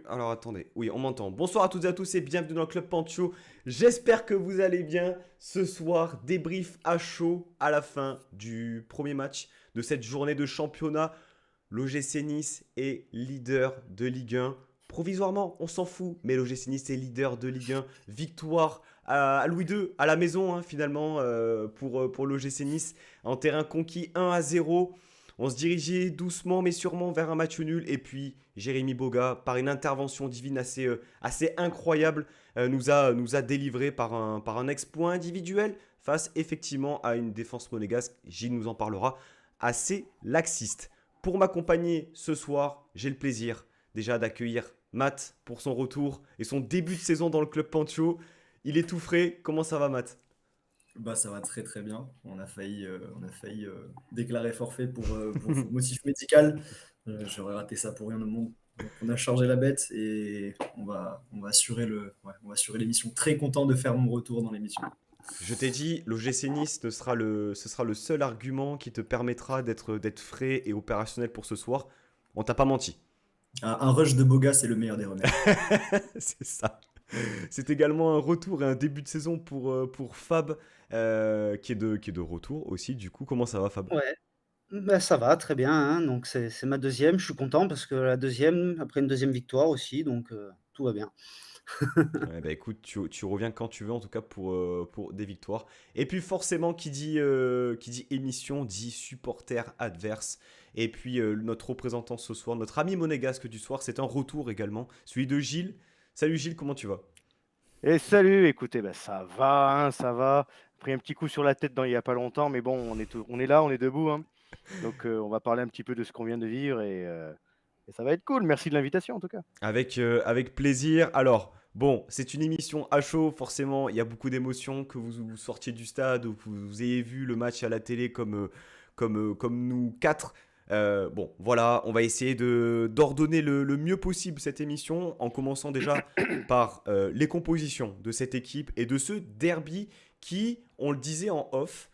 Alors attendez, oui, on m'entend. Bonsoir à toutes et à tous et bienvenue dans le Club Pancho. J'espère que vous allez bien. Ce soir, débrief à chaud à la fin du premier match de cette journée de championnat. L'OGC Nice est leader de Ligue 1. Provisoirement, on s'en fout, mais l'OGC Nice est leader de Ligue 1. Victoire à Louis II, à la maison finalement, pour l'OGC Nice. En terrain conquis 1-0. On se dirigeait doucement mais sûrement vers un match nul. Et puis Jérémy Boga, par une intervention divine assez incroyable, nous a délivré par un exploit individuel face effectivement à une défense monégasque, Gilles nous en parlera, assez laxiste. Pour m'accompagner ce soir, j'ai le plaisir déjà d'accueillir Matt pour son retour et son début de saison dans le Club Pancho. Il est tout frais. Comment ça va, Matt? Bah, ça va très très bien. On a failli déclarer forfait pour motif médical. J'aurais raté ça pour rien au monde. Donc on a chargé la bête et on va assurer on va assurer l'émission. Très content de faire mon retour dans l'émission. Je t'ai dit, l'OGC Nice ce sera le seul argument qui te permettra d'être frais et opérationnel pour ce soir. On t'a pas menti. Un rush de Boga, c'est le meilleur des remèdes. C'est ça. C'est également un retour et un début de saison pour Fab, qui est de retour aussi. Du coup, comment ça va, Fab? Ouais, bah, ça va très bien, hein, donc c'est ma deuxième. Je suis content parce que la deuxième après une deuxième victoire aussi, donc tout va bien. Ouais, bah écoute, tu reviens quand tu veux, en tout cas pour des victoires. Et puis forcément, qui dit émission, dit supporter adverse. Et puis notre représentant ce soir, notre ami monégasque du soir, c'est un retour également, celui de Gilles. Salut Gilles, comment tu vas? Et salut, écoutez, bah, ça va, hein, ça va. Pris un petit coup sur la tête il n'y a pas longtemps, mais bon, on est là, on est debout, hein. Donc on va parler un petit peu de ce qu'on vient de vivre et ça va être cool. Merci de l'invitation en tout cas. Avec plaisir. Alors, bon, c'est une émission à chaud, forcément, il y a beaucoup d'émotions, que vous sortiez du stade ou que vous ayez vu le match à la télé comme nous quatre. Bon, voilà, on va essayer d'ordonner le mieux possible cette émission en commençant déjà par les compositions de cette équipe et de ce derby qui, on le disait en off,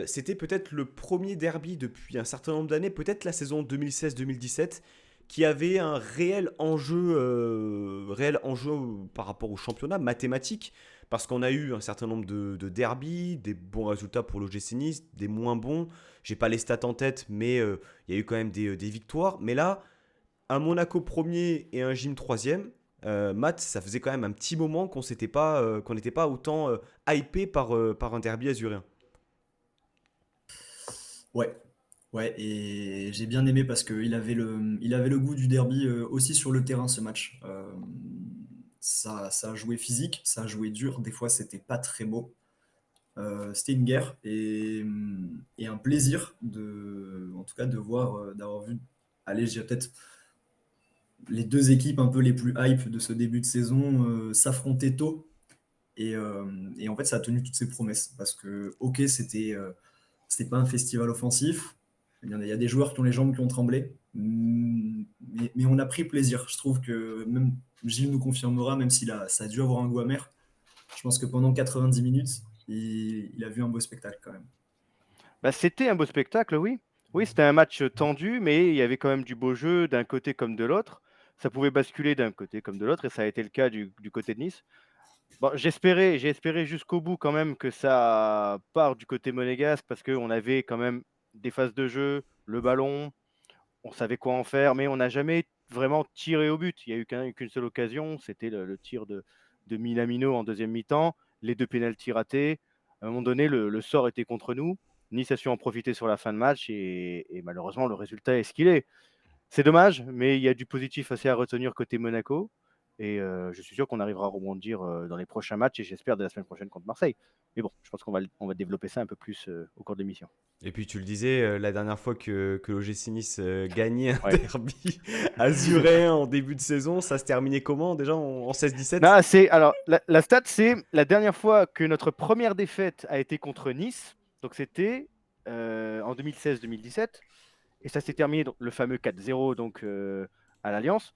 c'était peut-être le premier derby depuis un certain nombre d'années, peut-être la saison 2016-2017, qui avait un réel enjeu par rapport au championnat mathématique, parce qu'on a eu un certain nombre de derbies, des bons résultats pour l'OGC Nice, des moins bons. J'ai pas les stats en tête, mais il y a eu quand même des victoires. Mais là, un Monaco premier et un Gym troisième, Matt, ça faisait quand même un petit moment qu'on n'était pas autant hypé par un derby azuréen. Ouais, ouais, et j'ai bien aimé parce qu'il avait le goût du derby aussi sur le terrain ce match. Ça a joué physique, ça a joué dur. Des fois, c'était pas très beau. C'était une guerre et un plaisir en tout cas, d'avoir vu, allez, je dirais peut-être les deux équipes un peu les plus hype de ce début de saison s'affronter tôt. Et en fait, ça a tenu toutes ses promesses parce que, ok, c'était pas un festival offensif. Il y a des joueurs qui ont les jambes qui ont tremblé, mais on a pris plaisir. Je trouve que même Gilles nous confirmera, même ça a dû avoir un goût amer. Je pense que pendant 90 minutes, il a vu un beau spectacle quand même. Bah, c'était un beau spectacle, oui. Oui, c'était un match tendu, mais il y avait quand même du beau jeu d'un côté comme de l'autre. Ça pouvait basculer d'un côté comme de l'autre et ça a été le cas du côté de Nice. Bon, j'ai espéré jusqu'au bout quand même que ça part du côté monégasque parce qu'on avait quand même des phases de jeu, le ballon, on savait quoi en faire, mais on n'a jamais vraiment tiré au but. Il n'y a eu qu'une seule occasion, c'était le tir de Minamino en deuxième mi-temps, les deux pénaltys ratés. À un moment donné, le sort était contre nous. Nice a su en profiter sur la fin de match et malheureusement, le résultat est ce qu'il est. C'est dommage, mais il y a du positif assez à retenir côté Monaco. Et je suis sûr qu'on arrivera à rebondir dans les prochains matchs et j'espère dès la semaine prochaine contre Marseille. Mais bon, je pense qu'on va développer ça un peu plus au cours de l'émission. Et puis tu le disais, la dernière fois que l'OGC Nice gagnait un Ouais. derby azuréen en début de saison, ça se terminait comment déjà en 16-17? Non, alors la stat, c'est la dernière fois que notre première défaite a été contre Nice. Donc c'était en 2016-2017 et ça s'est terminé donc, le fameux 4-0 donc à l'Alliance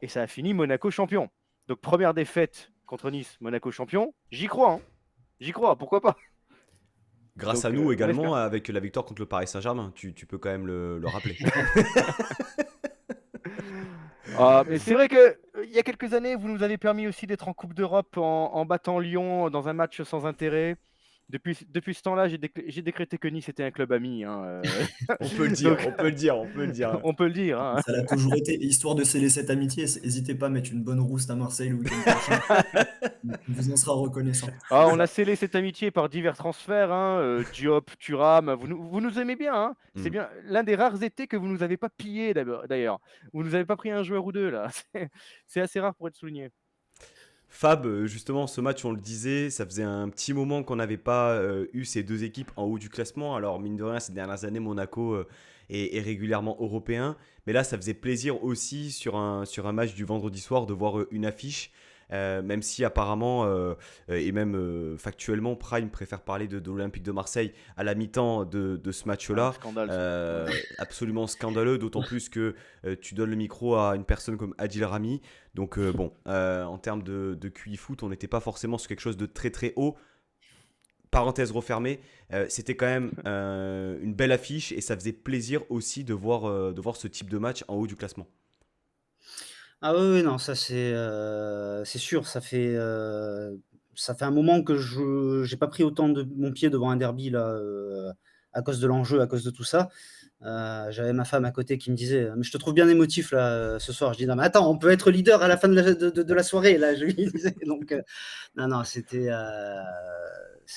et ça a fini Monaco champion. Donc première défaite contre Nice, Monaco champion. J'y crois, hein. J'y crois. Pourquoi pas. Grâce à Donc nous on espère. également, avec la victoire contre le Paris Saint-Germain, tu peux quand même le rappeler. Ah, mais c'est vrai que il y a quelques années, vous nous avez permis aussi d'être en Coupe d'Europe en battant Lyon dans un match sans intérêt. Depuis ce temps-là, j'ai décrété que Nice était un club ami, hein, On peut le dire, donc on peut le dire, on peut le dire. on peut le dire, hein. Ça l'a toujours été. Histoire de sceller cette amitié, n'hésitez pas à mettre une bonne rouste à Marseille le week-end prochain. On vous en sera reconnaissant. Ah, on a scellé cette amitié par divers transferts, hein, Diop, Thuram, vous nous aimez bien, hein. C'est Mm. bien l'un des rares étés que vous nous avez pas pillé d'ailleurs. Vous nous avez pas pris un joueur ou deux là. C'est assez rare pour être souligné. Fab, justement, ce match, on le disait, ça faisait un petit moment qu'on n'avait pas eu ces deux équipes en haut du classement. Alors, mine de rien, ces dernières années, Monaco est régulièrement européen. Mais là, ça faisait plaisir aussi sur un match du vendredi soir de voir une affiche. Même si apparemment, et même factuellement, Prime préfère parler de l'Olympique de Marseille à la mi-temps de ce Un match-là. scandale, ça. Absolument scandaleux, d'autant plus que tu donnes le micro à une personne comme Adil Rami. Donc bon, en termes de QI foot, on n'était pas forcément sur quelque chose de très très haut. Parenthèse refermée, c'était quand même une belle affiche et ça faisait plaisir aussi de voir ce type de match en haut du classement. Ah oui, oui, non, ça c'est sûr, ça fait un moment que je j'ai pas pris autant de mon pied devant un derby là, à cause de l'enjeu, à cause de tout ça. J'avais ma femme à côté qui me disait: «Mais je te trouve bien émotif là, ce soir». Je dis: «Non mais attends, on peut être leader à la fin de la soirée là», je lui disais donc non, non, c'est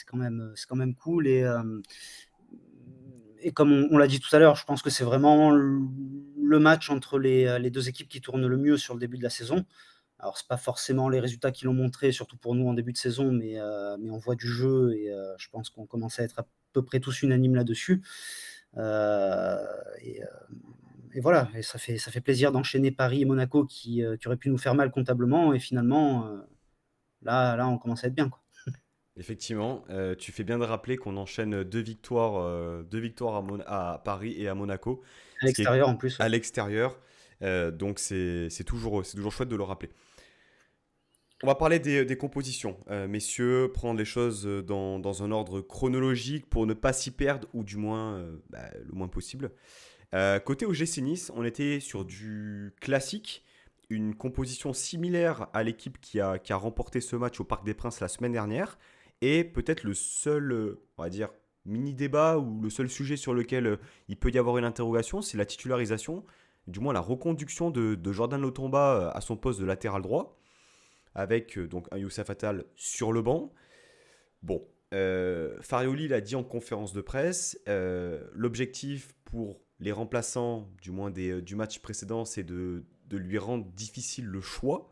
quand même cool et comme on l'a dit tout à l'heure, je pense que c'est vraiment le match entre les 2 équipes qui tournent le mieux sur le début de la saison. Alors c'est pas forcément les résultats qui l'ont montré, surtout pour nous en début de saison, mais on voit du jeu et je pense qu'on commence à être à peu près tous unanimes là-dessus. Heu et heu et voilà, et ça fait plaisir d'enchaîner Paris et Monaco qui auraient pu nous faire mal comptablement et finalement, là on commence à être bien, quoi. Effectivement, tu fais bien de rappeler qu'on enchaîne deux victoires à Paris et à Monaco, À ce qui est l'extérieur en plus, à ouais. l'extérieur. Donc c'est toujours chouette de le rappeler. On va parler des compositions. Messieurs, prendre les choses dans un ordre chronologique pour ne pas s'y perdre, ou du moins le moins possible. Côté OGC Nice, on était sur du classique, une composition similaire à l'équipe qui a remporté ce match au Parc des Princes la semaine dernière. Et peut-être le seul, on va dire, mini-débat ou le seul sujet sur lequel il peut y avoir une interrogation, c'est la titularisation, du moins la reconduction de Jordan Lotomba à son poste de latéral droit, avec donc un Youssef Attal sur le banc. Bon, Farioli l'a dit en conférence de presse, l'objectif pour les remplaçants, du moins du match précédent, c'est de lui rendre difficile le choix.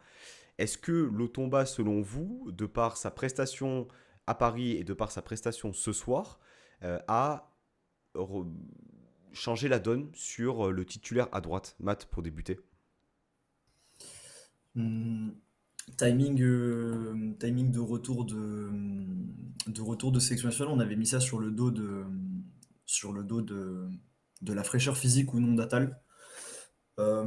Est-ce que Lotomba, selon vous, de par sa prestation à Paris et de par sa prestation ce soir, a re- changé la donne sur le titulaire à droite, Matt, pour débuter? Mmh, timing de retour de sélection nationale, on avait mis ça sur le dos de la fraîcheur physique ou non d'Attal. Euh,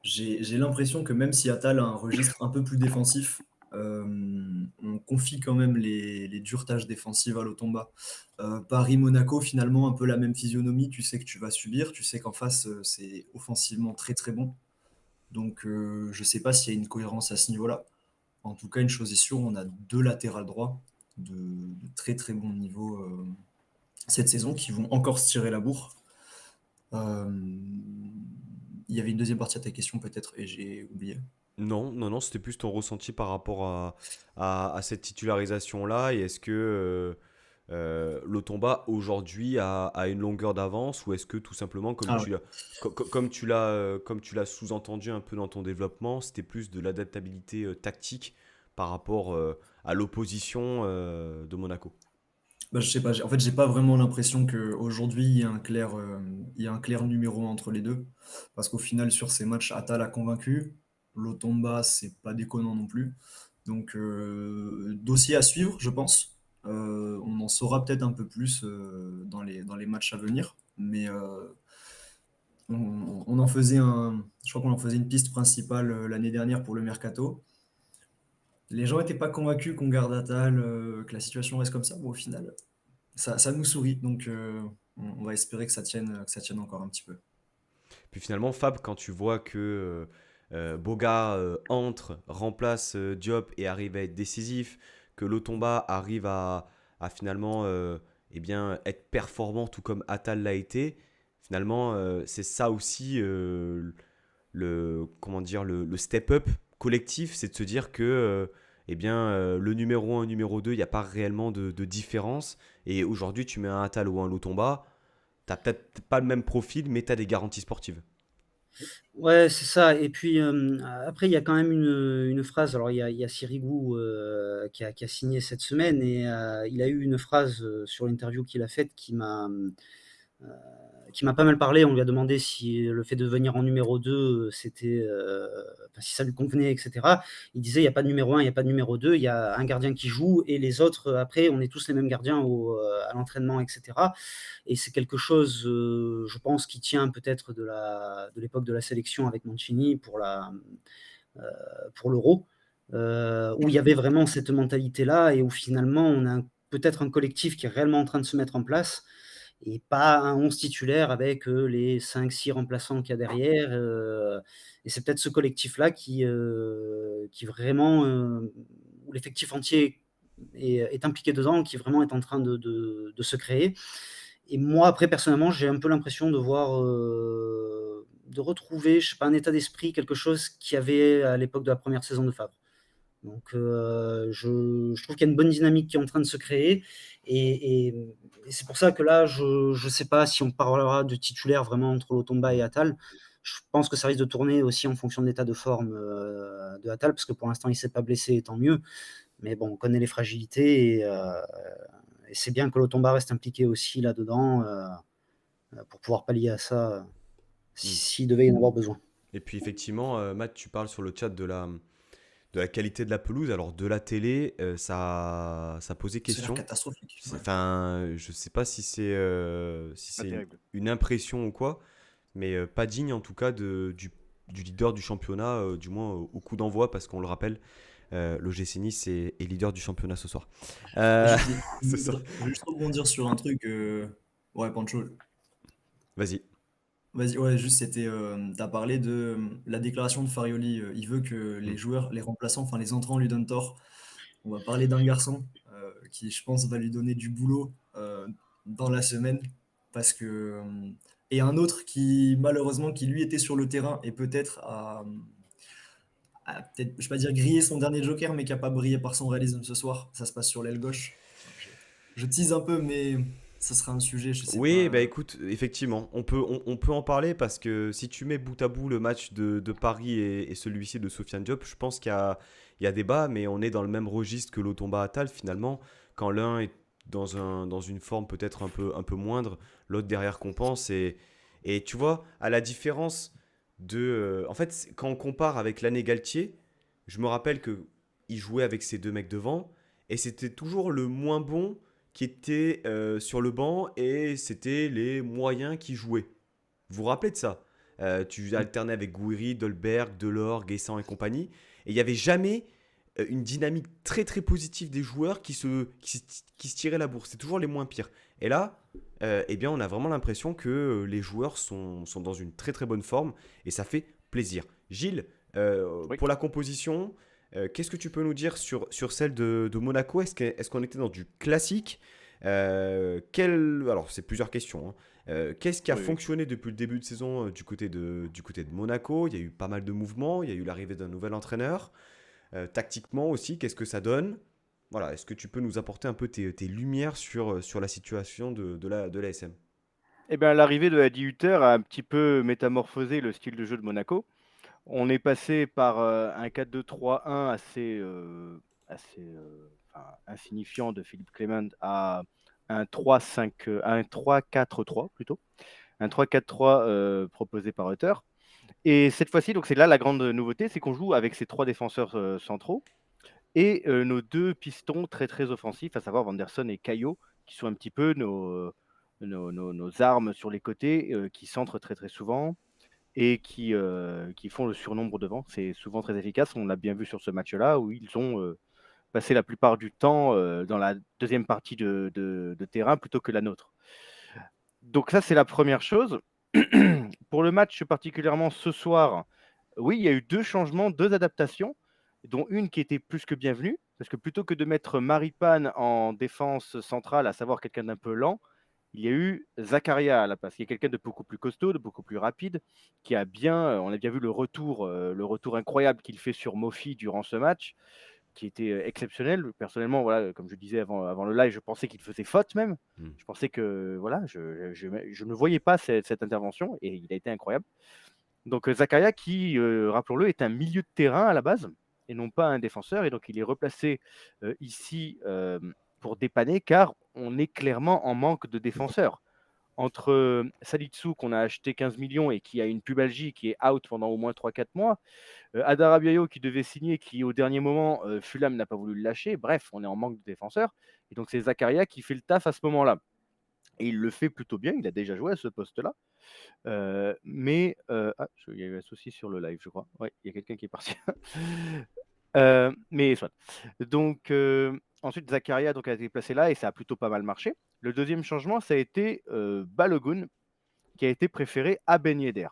j'ai l'impression que même si Attal a un registre un peu plus défensif, on confie quand même les dures tâches défensives à Lotomba. Paris-Monaco, finalement, un peu la même physionomie. Tu sais que tu vas subir, tu sais qu'en face, c'est offensivement très très bon. Donc, je ne sais pas s'il y a une cohérence à ce niveau-là. En tout cas, une chose est sûre, on a deux latérales droits de très très bon niveau cette saison qui vont encore se tirer la bourre. Euh, il y avait une deuxième partie à ta question peut-être et j'ai oublié. Non, non, non, c'était plus ton ressenti par rapport à cette titularisation-là. Et est-ce que Lotomba aujourd'hui a une longueur d'avance ou est-ce que tout simplement, Ah ouais. comme tu l'as sous-entendu un peu dans ton développement, c'était plus de l'adaptabilité tactique par rapport à l'opposition de Monaco? Bah, je sais pas, en fait, j'ai pas vraiment l'impression qu'aujourd'hui il y a un clair numéro un entre les deux. Parce qu'au final, sur ces matchs, Attal a convaincu. Lotomba, c'est pas déconnant non plus. Donc, dossier à suivre, je pense. On en saura peut-être un peu plus dans les matchs à venir. Mais on en faisait je crois qu'on en faisait une piste principale l'année dernière pour le mercato. Les gens n'étaient pas convaincus qu'on garde Attal, que la situation reste comme ça. Bon, au final, ça nous sourit. Donc, on va espérer que ça tienne encore un petit peu. Puis finalement, Fab, quand tu vois que Boga entre, remplace Diop et arrive à être décisif, que Lotomba arrive à finalement eh bien, être performant tout comme Atal l'a été. Finalement, c'est ça aussi comment dire, le step-up collectif, c'est de se dire que eh bien, le numéro 1 et le numéro 2, il n'y a pas réellement de différence. Et aujourd'hui, tu mets un Atal ou un Lotomba, tu n'as peut-être pas le même profil, mais tu as des garanties sportives. Ouais, c'est ça et puis, après il y a quand même une phrase, alors il y a Sirigu, qui a signé cette semaine et il a eu une phrase, sur l'interview qu'il a faite qui m'a pas mal parlé. On lui a demandé si le fait de venir en numéro 2, c'était, enfin, si ça lui convenait, et cetera. Il disait: «Il y a pas de numéro 1, il y a pas de numéro 2, il y a un gardien qui joue et les autres, après, on est tous les mêmes gardiens à l'entraînement, et cetera». Et c'est quelque chose, je pense, qui tient peut-être de l'époque de la sélection avec Mancini heu, pour l'Euro, où il y avait vraiment cette mentalité-là et où finalement on a peut-être un collectif qui est réellement en train de se mettre en place et pas un 11 titulaire avec, les 5-6 remplaçants qu'il y a derrière, et c'est peut-être ce collectif-là qui vraiment, où l'effectif entier est impliqué dedans, qui vraiment est en train de se créer. Et moi, après, personnellement, j'ai un peu l'impression de voir, de retrouver, je sais pas, un état d'esprit, quelque chose qu'il y avait à l'époque de la première saison de Favre. Donc, je trouve qu'il y a une bonne dynamique qui est en train de se créer et c'est pour ça que là, je sais pas si on parlera de titulaire vraiment entre Lotomba et Attal. Je pense que ça risque de tourner aussi en fonction de l'état de forme, de Attal, parce que pour l'instant, il s'est pas blessé et tant mieux. Mais bon, on connaît les fragilités et c'est bien que Lotomba reste impliqué aussi là-dedans, pour pouvoir pallier à ça, Mm. s'il devait y en avoir besoin. Et puis effectivement, Matt, tu parles sur le chat de la qualité de la pelouse. Alors de la télé, ça posait C'est l'air question. catastrophique. Ouais. Enfin, je sais pas si Pas c'est terrible. une impression ou quoi, mais pas digne en tout cas du leader du championnat, du moins au coup d'envoi, parce qu'on le rappelle, l'OGC Nice est leader du championnat ce soir. Euh, ce soir. Je vais juste rebondir sur un truc. Ouais, Pancho, Vas-y. vas-y, ouais, juste c'était. T'as parlé de la déclaration de Farioli. Il veut que Mm. les joueurs, les remplaçants, enfin les entrants lui donnent tort. On va parler d'un garçon qui, je pense, va lui donner du boulot dans la semaine. Parce que. Et un autre qui, malheureusement, qui lui était sur le terrain et peut-être a peut-être, je vais pas dire grillé son dernier joker, mais qui n'a pas brillé par son réalisme ce soir. Ça se passe sur l'aile gauche. Enfin, je tease un peu, mais ça sera un sujet, je sais Oui, pas. bah écoute, effectivement, on peut en parler parce que si tu mets bout à bout le match de Paris et celui-ci de Sofiane Diop, je pense qu'il y a débat, mais on est dans le même registre que l'Otomba Attal finalement, quand l'un est dans une forme peut-être un peu moindre, l'autre derrière compense. Et tu vois, à la différence en fait, quand on compare avec l'année Galtier, je me rappelle que il jouait avec ces deux mecs devant, et c'était toujours le moins bon qui était sur le banc et c'était les moyens qui jouaient. Vous vous rappelez de ça? Tu alternais avec Gouiri, Dolberg, Delors, Guessant et compagnie. Et il n'y avait jamais une dynamique très très positive des joueurs qui se tiraient la bourse. C'est toujours les moins pires. Et là, eh bien, on a vraiment l'impression que les joueurs sont dans une très très bonne forme et ça fait plaisir. Gilles, Oui. pour la composition, qu'est-ce que tu peux nous dire sur celle de Monaco? Est-ce qu'on était dans du classique? Alors, c'est plusieurs questions, hein. Qu'est-ce qui a Oui, oui. fonctionné depuis le début de saison du côté de Monaco? Il y a eu pas mal de mouvements, il y a eu l'arrivée d'un nouvel entraîneur. Tactiquement aussi, qu'est-ce que ça donne? Voilà, est-ce que tu peux nous apporter un peu tes lumières sur la situation de l'ASM? Eh bien, l'arrivée de Adi Hutter a un petit peu métamorphosé le style de jeu de Monaco. On est passé par un 4-2-3-1 assez insignifiant de Philippe Clement à un 3-5, un 3-4-3 plutôt, un 3-4-3 proposé par Hutter. Et cette fois-ci, donc c'est là la grande nouveauté, c'est qu'on joue avec ces trois défenseurs centraux et nos deux pistons très très offensifs, à savoir Vanderson et Caillot, qui sont un petit peu nos armes sur les côtés, qui centrent très très souvent et qui font le surnombre devant. C'est souvent très efficace. On l'a bien vu sur ce match-là où ils ont passé la plupart du temps dans la deuxième partie de terrain plutôt que la nôtre. Donc ça, c'est la première chose. Pour le match particulièrement ce soir, oui, il y a eu 2 changements, 2 adaptations, dont une qui était plus que bienvenue, parce que plutôt que de mettre Maripane en défense centrale, à savoir quelqu'un d'un peu lent, il y a eu Zakaria à la place, qui est quelqu'un de beaucoup plus costaud, de beaucoup plus rapide, qui a bien, on a bien vu le retour incroyable qu'il fait sur Mofi durant ce match, qui était exceptionnel. Personnellement, voilà, comme je disais avant le live, je pensais qu'il faisait faute même. Mm. Je pensais que voilà, je ne voyais pas cette intervention et il a été incroyable. Donc Zakaria qui, rappelons-le, est un milieu de terrain à la base et non pas un défenseur. Et donc il est replacé ici pour dépanner car on est clairement en manque de défenseurs. Entre Salisu qu'on a acheté 15 millions et qui a une pubalgie qui est out pendant au moins 3-4 mois, Adara Rabiot qui devait signer, qui au dernier moment, Fulham n'a pas voulu le lâcher. Bref, on est en manque de défenseurs. Et donc c'est Zakaria qui fait le taf à ce moment-là. Et il le fait plutôt bien, il a déjà joué à ce poste-là. Il y a eu un souci sur le live, je crois. Oui, il y a quelqu'un qui est parti. Mais soit. Donc, ensuite, Zakaria donc, a été placé là et ça a plutôt pas mal marché. Le deuxième changement, ça a été Balogun, qui a été préféré à Ben Yedder.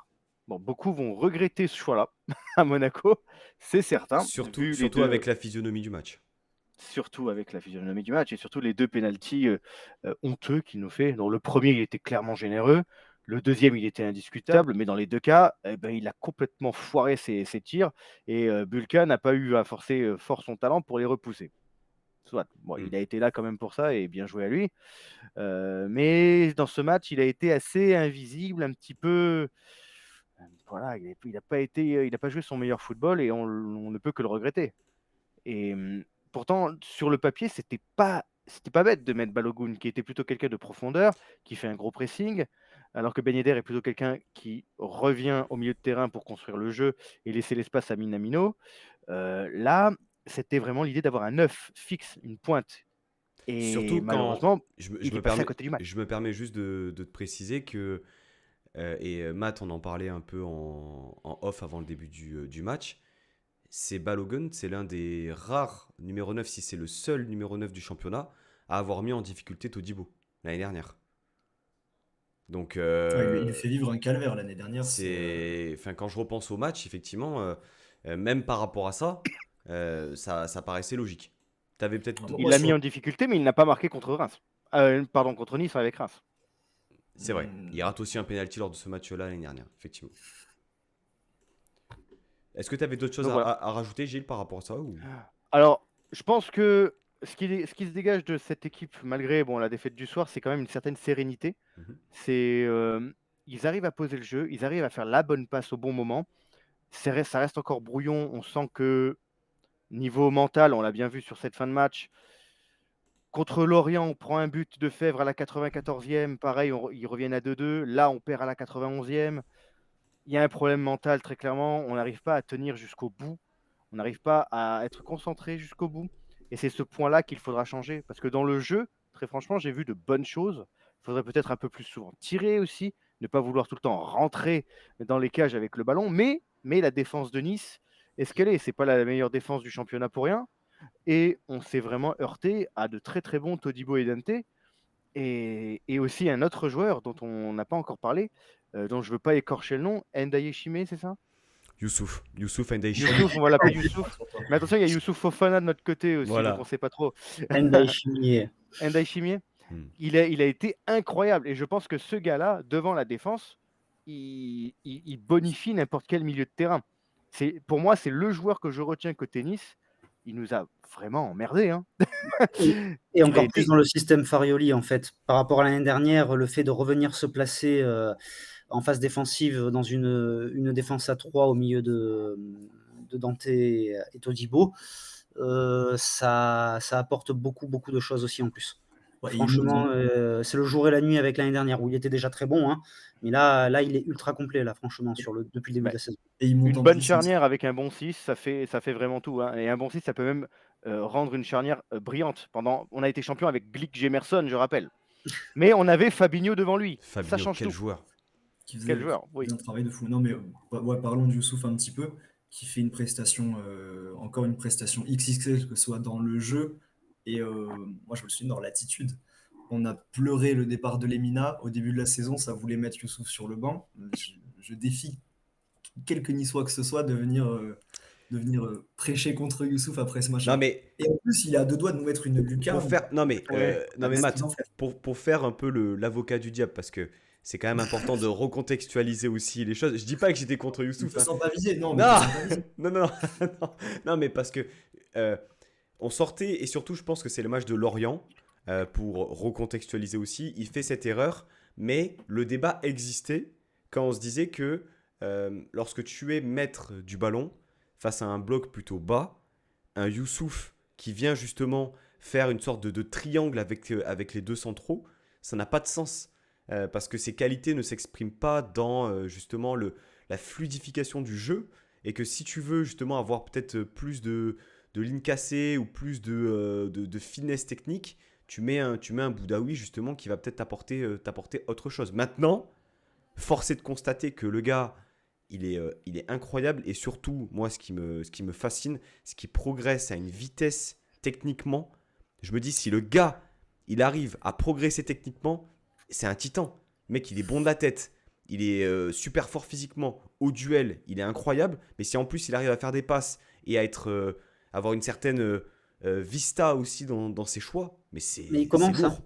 Bon, beaucoup vont regretter ce choix-là à Monaco, c'est certain, vu les Surtout deux, avec la physionomie du match. surtout avec la physionomie du match et surtout les 2 pénaltys honteux qu'il nous fait. Donc, le premier, il était clairement généreux. Le deuxième, il était indiscutable, mais dans les 2 cas, il a complètement foiré ses tirs et Bulka n'a pas eu à forcer fort son talent pour les repousser. Soit. Bon, il a été là quand même pour ça et bien joué à lui. Mais dans ce match, il a été assez invisible, un petit peu. Voilà, il n'a pas joué son meilleur football et on ne peut que le regretter. Et pourtant, sur le papier, c'était pas bête de mettre Balogun, qui était plutôt quelqu'un de profondeur, qui fait un gros pressing, alors que Ben Yedder est plutôt quelqu'un qui revient au milieu de terrain pour construire le jeu et laisser l'espace à Minamino. Là, c'était vraiment l'idée d'avoir un 9 fixe, une pointe. Et Surtout quand malheureusement, je me, je il est me passé à permets, côté du match. je me permets juste de te préciser que, Matt, on en parlait un peu en off avant le début du match. C'est Balogun, c'est l'un des rares numéro 9, si c'est le seul numéro 9 du championnat, à avoir mis en difficulté Todibo l'année dernière. Donc, Ouais, il lui fait vivre un calvaire l'année dernière. enfin, quand je repense au match, effectivement, même par rapport à ça, ça paraissait logique. T'avais peut-être. Ah bon, Il moi, l'a mis en difficulté, mais il n'a pas marqué contre Reims. Pardon, contre Nice avec Reims. C'est vrai. Il rate aussi un penalty lors de ce match-là l'année dernière, effectivement. Est-ce que tu avais d'autres choses Donc à, voilà. à rajouter, Gilles, par rapport à ça ou... Alors, je pense que ce qui se dégage de cette équipe, malgré la défaite du soir, c'est quand même une certaine sérénité. Mhm. Ils arrivent à poser le jeu, ils arrivent à faire la bonne passe au bon moment. Ça reste encore brouillon. On sent que niveau mental, on l'a bien vu sur cette fin de match. Contre Lorient, on prend un but de Fèvre à la 94e. Pareil, ils reviennent à 2-2. Là, on perd à la 91e. Il y a un problème mental, très clairement. On n'arrive pas à tenir jusqu'au bout. On n'arrive pas à être concentré jusqu'au bout. Et c'est ce point-là qu'il faudra changer. Parce que dans le jeu, très franchement, j'ai vu de bonnes choses. Il faudrait peut-être un peu plus souvent tirer aussi, ne pas vouloir tout le temps rentrer dans les cages avec le ballon. Mais la défense de Nice, est-ce qu'elle est? C'est pas la meilleure défense du championnat pour rien. Et on s'est vraiment heurté à de très très bons Todibo et Dante. Et aussi un autre joueur dont on n'a pas encore parlé, dont je ne veux pas écorcher le nom, Ndaye Chimé, c'est ça? Youssouf Ndiaye Chimé. Youssouf, on va l'appeler Youssouf. Mais attention, il y a Youssouf Fofana de notre côté aussi, Voilà. donc on ne sait pas trop. Ndiaye Chimier. Ndaye Chimé, Hmm. il a été incroyable. Et je pense que ce gars-là, devant la défense, il bonifie n'importe quel milieu de terrain. Pour moi, c'est le joueur que je retiens côté Nice. Il nous a vraiment emmerdé. Hein. Et encore plus dans le système Farioli, en fait. Par rapport à l'année dernière, le fait de revenir se placer en phase défensive dans une défense à 3 au milieu de Dante et Todibo, ça apporte beaucoup de choses aussi en plus. Ouais, Franchement, c'est le jour et la nuit avec l'année dernière où il était déjà très bon, hein, mais là, il est ultra complet, là, franchement, depuis le début de la saison. Et il monte Une en bonne puissance. charnière avec un bon 6, ça fait vraiment tout. Hein. Et un bon 6, ça peut même rendre une charnière brillante. On a été champion avec Glick Gemerson, je rappelle. Mais on avait Fabinho devant lui. Ça Fabinho, change quel tout. joueur. Qui Quel joueur, oui. faisait un travail de fou. Non, mais ouais, parlons de Youssouf un petit peu, qui fait une prestation, encore une prestation XXL, que ce soit dans le jeu. Et moi, je me souviens dans l'attitude. On a pleuré le départ de Lemina. Au début de la saison, ça voulait mettre Youssouf sur le banc. Je défie quelques Niçois que ce soit de venir prêcher contre Youssouf après ce Non, match-là. mais Et en plus, il est à 2 doigts de nous mettre une pour lucarne faire. Non, mais, Ouais. non, mais avec ce Matt, qu'ils ont fait. pour faire un peu l'avocat du diable, parce que c'est quand même important de recontextualiser aussi les choses. Je dis pas que j'étais contre Je Youssouf, te hein. sens pas visé, non, mais Non, je te sens pas visé. non, non, non, non, mais parce que euh, on sortait, et surtout, je pense que c'est le match de Lorient, pour recontextualiser aussi. Il fait cette erreur, mais le débat existait quand on se disait que lorsque tu es maître du ballon face à un bloc plutôt bas, un Youssouf qui vient justement faire une sorte de triangle avec les deux centraux, ça n'a pas de sens. Parce que ses qualités ne s'expriment pas dans justement la fluidification du jeu. Et que si tu veux justement avoir peut-être plus de lignes cassées ou plus de finesse technique, tu mets un Boudaoui justement qui va peut-être t'apporter autre chose. Maintenant, force est de constater que le gars, il est incroyable et surtout, moi, ce qui me fascine, c'est qu'il progresse à une vitesse techniquement. Je me dis, si le gars, il arrive à progresser techniquement, c'est un titan. Le mec, il est bon de la tête. Il est super fort physiquement. Au duel, il est incroyable. Mais si en plus, il arrive à faire des passes et à avoir une certaine vista aussi dans ses choix, mais Mais il c'est commence, hein. lourd.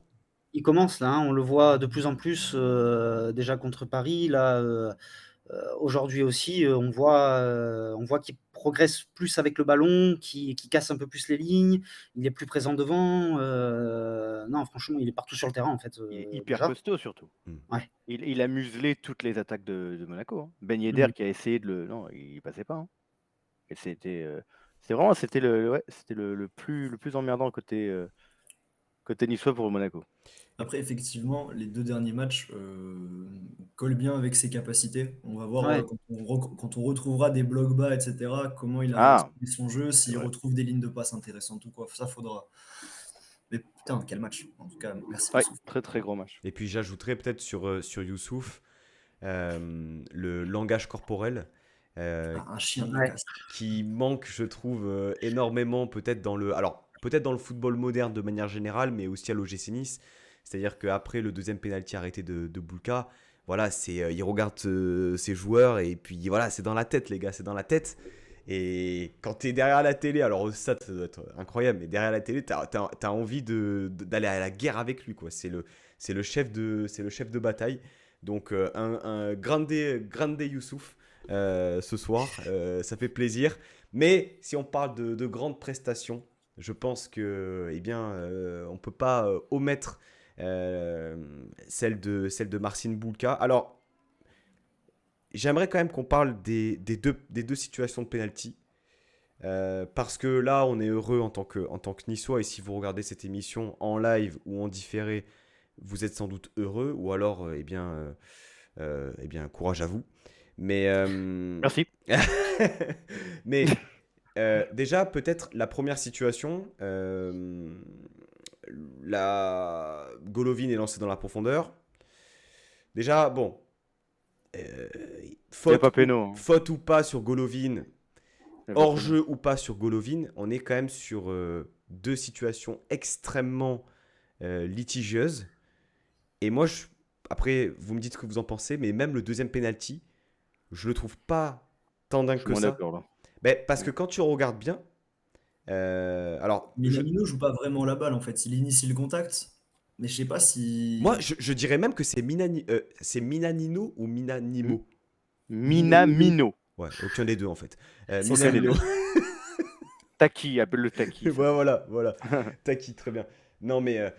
Il commence là, hein, on le voit de plus en plus déjà contre Paris. Là, aujourd'hui aussi, on voit qu'il progresse plus avec le ballon, qu'il casse un peu plus les lignes, il est plus présent devant. Non, franchement, il est partout sur le terrain en fait, Il est hyper déjà. costaud surtout. Ouais. Il a muselé toutes les attaques de Monaco, hein. Ben Yedder Mhm. qui a essayé de le. Non, il passait pas, hein. Et c'était le plus emmerdant côté niçois pour Monaco. Après, effectivement, les 2 derniers matchs collent bien avec ses capacités. On va voir Ouais. quand on retrouvera des blocs bas, etc., comment il a Ah, réexprimé son jeu, c'est s'il vrai. retrouve des lignes de passe intéressantes ou quoi. Ça faudra. Mais putain, quel match. En tout cas, merci Ouais, Youssouf. très très gros match. Et puis j'ajouterais peut-être sur Youssouf le langage corporel Ah, un chien de la Ouais. casse. qui manque, je trouve, énormément peut-être peut-être dans le football moderne de manière générale, mais aussi à l'OGC Nice. C'est-à-dire qu'après le deuxième penalty arrêté de Boulka, voilà, il regarde ses joueurs et puis voilà, c'est dans la tête, les gars, c'est dans la tête. Et quand tu es derrière la télé, alors au stade, ça doit être incroyable, mais derrière la télé, tu as envie d'aller à la guerre avec lui, quoi. C'est le chef de bataille. Donc, un grande Youssouf ce soir, ça fait plaisir. Mais si on parle de grandes prestations, je pense que, eh bien, on ne peut pas omettre celle de Marcin Bulka. Alors, j'aimerais quand même qu'on parle des deux situations de penalty. Parce que là, on est heureux en tant que Niçois. Et si vous regardez cette émission en live ou en différé, vous êtes sans doute heureux. Ou alors, eh bien, courage à vous. Mais, Merci. mais déjà, peut-être la première situation, la Golovin est lancée dans la profondeur. Déjà, bon, euh, Il n'y a faute pas ou, péno, hein. faute ou pas sur Golovin, Il y a pas péno. hors-jeu ou pas sur Golovin, on est quand même sur deux situations extrêmement litigieuses. Et moi, après, vous me dites ce que vous en pensez, mais même le deuxième penalty, je le trouve pas tant Je dingue suis que moins ça. d'accord là. Ben, parce que quand tu regardes bien, alors, Minamino joue pas vraiment la balle en fait. Il initie le contact, mais je sais pas moi, si. je dirais même que c'est Minanino ou M- Minanimo. Minamino. Ouais, aucun des deux en fait. C'est Aucun ça. des Minamino. deux. Taki, appelle le Taki. Ouais, ça. voilà. Taki, très bien. Non, mais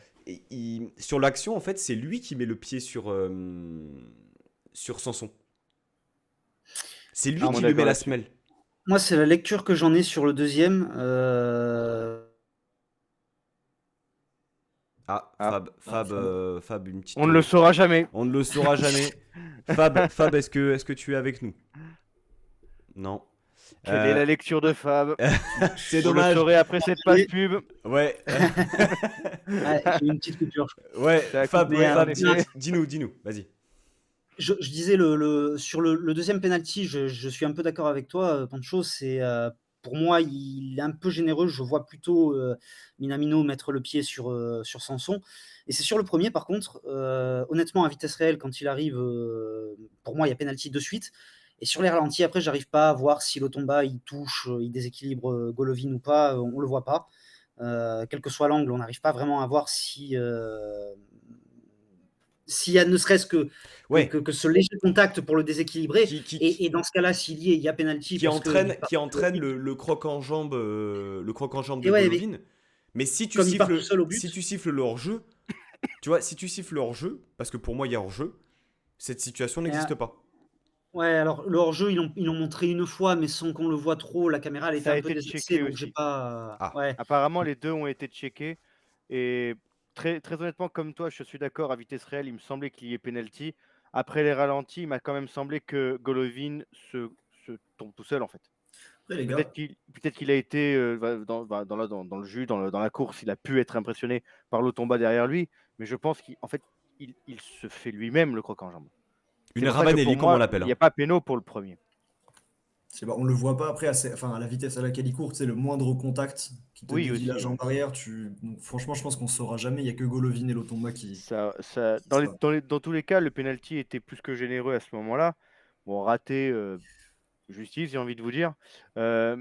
sur l'action, en fait, c'est lui qui met le pied sur Sanson. C'est lui Alors, qui Moins lui met d'accord la là-dessus. semelle. moi, c'est la lecture que j'en ai sur le deuxième. Ah, Ah, Fab, une petite. on ne le saura jamais. On ne le saura jamais. Fab, est-ce que tu es avec nous? Non. Quelle est la lecture de Fab? C'est Vous le dommage. saurez après cette page Oui. pub. Ouais. J'ai eu une petite coupure. Ouais, Ça a Fab, coupé, Mais, en Fab, effet. dis-nous, vas-y. Je disais sur le deuxième penalty, je suis un peu d'accord avec toi, Pancho. Pour moi, il est un peu généreux. Je vois plutôt Minamino mettre le pied sur Sanson. Et c'est sur le premier, par contre, honnêtement, à vitesse réelle, quand il arrive, pour moi, il y a penalty de suite. Et sur les ralentis, après, j'arrive pas à voir si Lotomba il touche, il déséquilibre Golovin ou pas, on le voit pas. Quel que soit l'angle, on n'arrive pas vraiment à voir si, s'il y a ne serait-ce Ouais, que ce léger contact pour le déséquilibrer. qui, qui, Et qui, dans ce cas-là, s'il y a pénalty qui parce qu'il entraîne, part qui entraîne trop vite. le croc en jambe, de Et ouais, mais Golovin. Mais comme il part tout seul au but. si tu siffles le hors-jeu, tu vois, si tu siffles le hors-jeu, parce que pour moi il y a hors-jeu, cette situation Et, n'existe pas. ouais, alors le hors-jeu, ils l'ont montré une fois, mais sans qu'on le voit trop. La caméra, elle était Ça a un peu été désaxée, checké donc j'ai aussi. pas. Ah, Ouais. Apparemment, les deux ont été checkés. Et très, très honnêtement, comme toi, je suis d'accord, à vitesse réelle, il me semblait qu'il y ait penalty. Après les ralentis, il m'a quand même semblé que Golovin se tombe tout seul, en fait. Après, les Peut-être gars, qu'il a été dans le jus, dans la course, il a pu être impressionné par l'Otomba derrière lui, mais je pense qu'en fait, il se fait lui-même le croc en jambe. C'est une pour ça que Ravanelli pour comme on moi, l'appelle, il n'y hein. a pas péno pour le premier. je sais pas, on le voit pas après, enfin, à la vitesse à laquelle il court, c'est le moindre contact qui te Oui, dévie aussi. la jambe arrière. Donc, franchement, je pense qu'on saura jamais. Il y a que Golovin et Lotomba qui savent. Dans tous les cas, le penalty était plus que généreux à ce moment-là. Bon, raté, justice, j'ai envie de vous dire. Euh,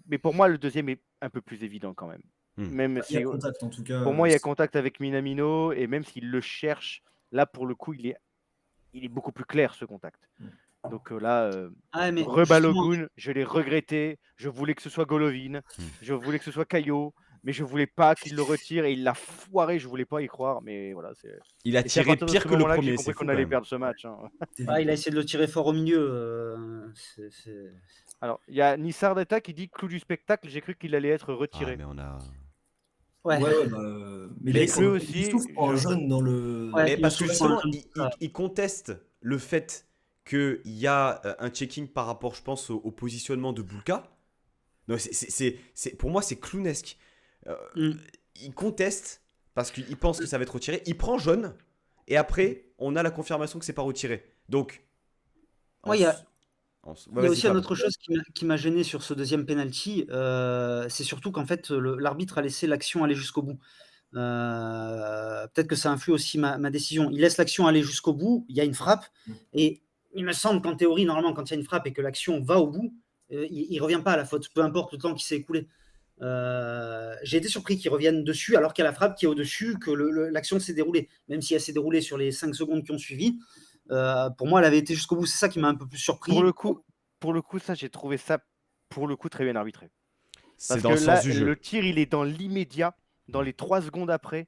mais pour moi, le deuxième est un peu plus évident quand même. Hmm. Même Il y a si, contact en tout cas. pour moi, il y a contact avec Minamino, et même s'il le cherche, là, pour le coup, il est beaucoup plus clair, ce contact. Donc là, Ah, mais justement, Rebalogun, je l'ai regretté. Je voulais que ce soit Golovin. Je voulais que ce soit Caillot. Mais je voulais pas qu'il le retire. Et il l'a foiré. Je voulais pas y croire. Mais voilà. Il a Et c'est à tiré partir de pire ce que le moment-là que j'ai premier, c'est compris fou qu'on quand allait même. perdre ce match, hein. il a essayé de le tirer fort au milieu. Alors, il y a Nissardetta qui dit clou du spectacle. J'ai cru qu'il allait être Ah, retiré. mais on a. Ouais, Ouais, ouais, bah, mais Mais là, J'ai cru il aussi. souffre pour un jeune dans le. ouais, Mais il le parce que souffle pour un justement, jeune. il conteste le fait qu'il y a un checking par rapport, je pense, au positionnement de Bulka. Donc, pour moi, c'est clownesque. Euh, Mm. il conteste parce qu'il pense que ça va être retiré. Il prend jaune et après, on a la confirmation que c'est pas retiré. Donc, Moi, ouais, il y a vas-y, aussi une Fab. autre chose qui m'a gêné sur ce deuxième penalty, c'est surtout qu'en fait, l'arbitre a laissé l'action aller jusqu'au bout. Peut-être que ça influe aussi ma décision. Il laisse l'action aller jusqu'au bout, il y a une frappe, et il me semble qu'en théorie, normalement, quand il y a une frappe et que l'action va au bout, il ne revient pas à la faute, peu importe le temps qui s'est écoulé. J'ai été surpris qu'il revienne dessus alors qu'il y a la frappe qui est au-dessus, que l'action s'est déroulée. Même si elle s'est déroulée sur les 5 secondes qui ont suivi, pour moi, elle avait été jusqu'au bout. C'est ça qui m'a un peu plus Pour surpris. le coup, ça, j'ai trouvé ça, pour le coup, très bien arbitré. C'est Parce dans que le sens là, du le jeu. tir, il est dans l'immédiat, dans les 3 secondes après.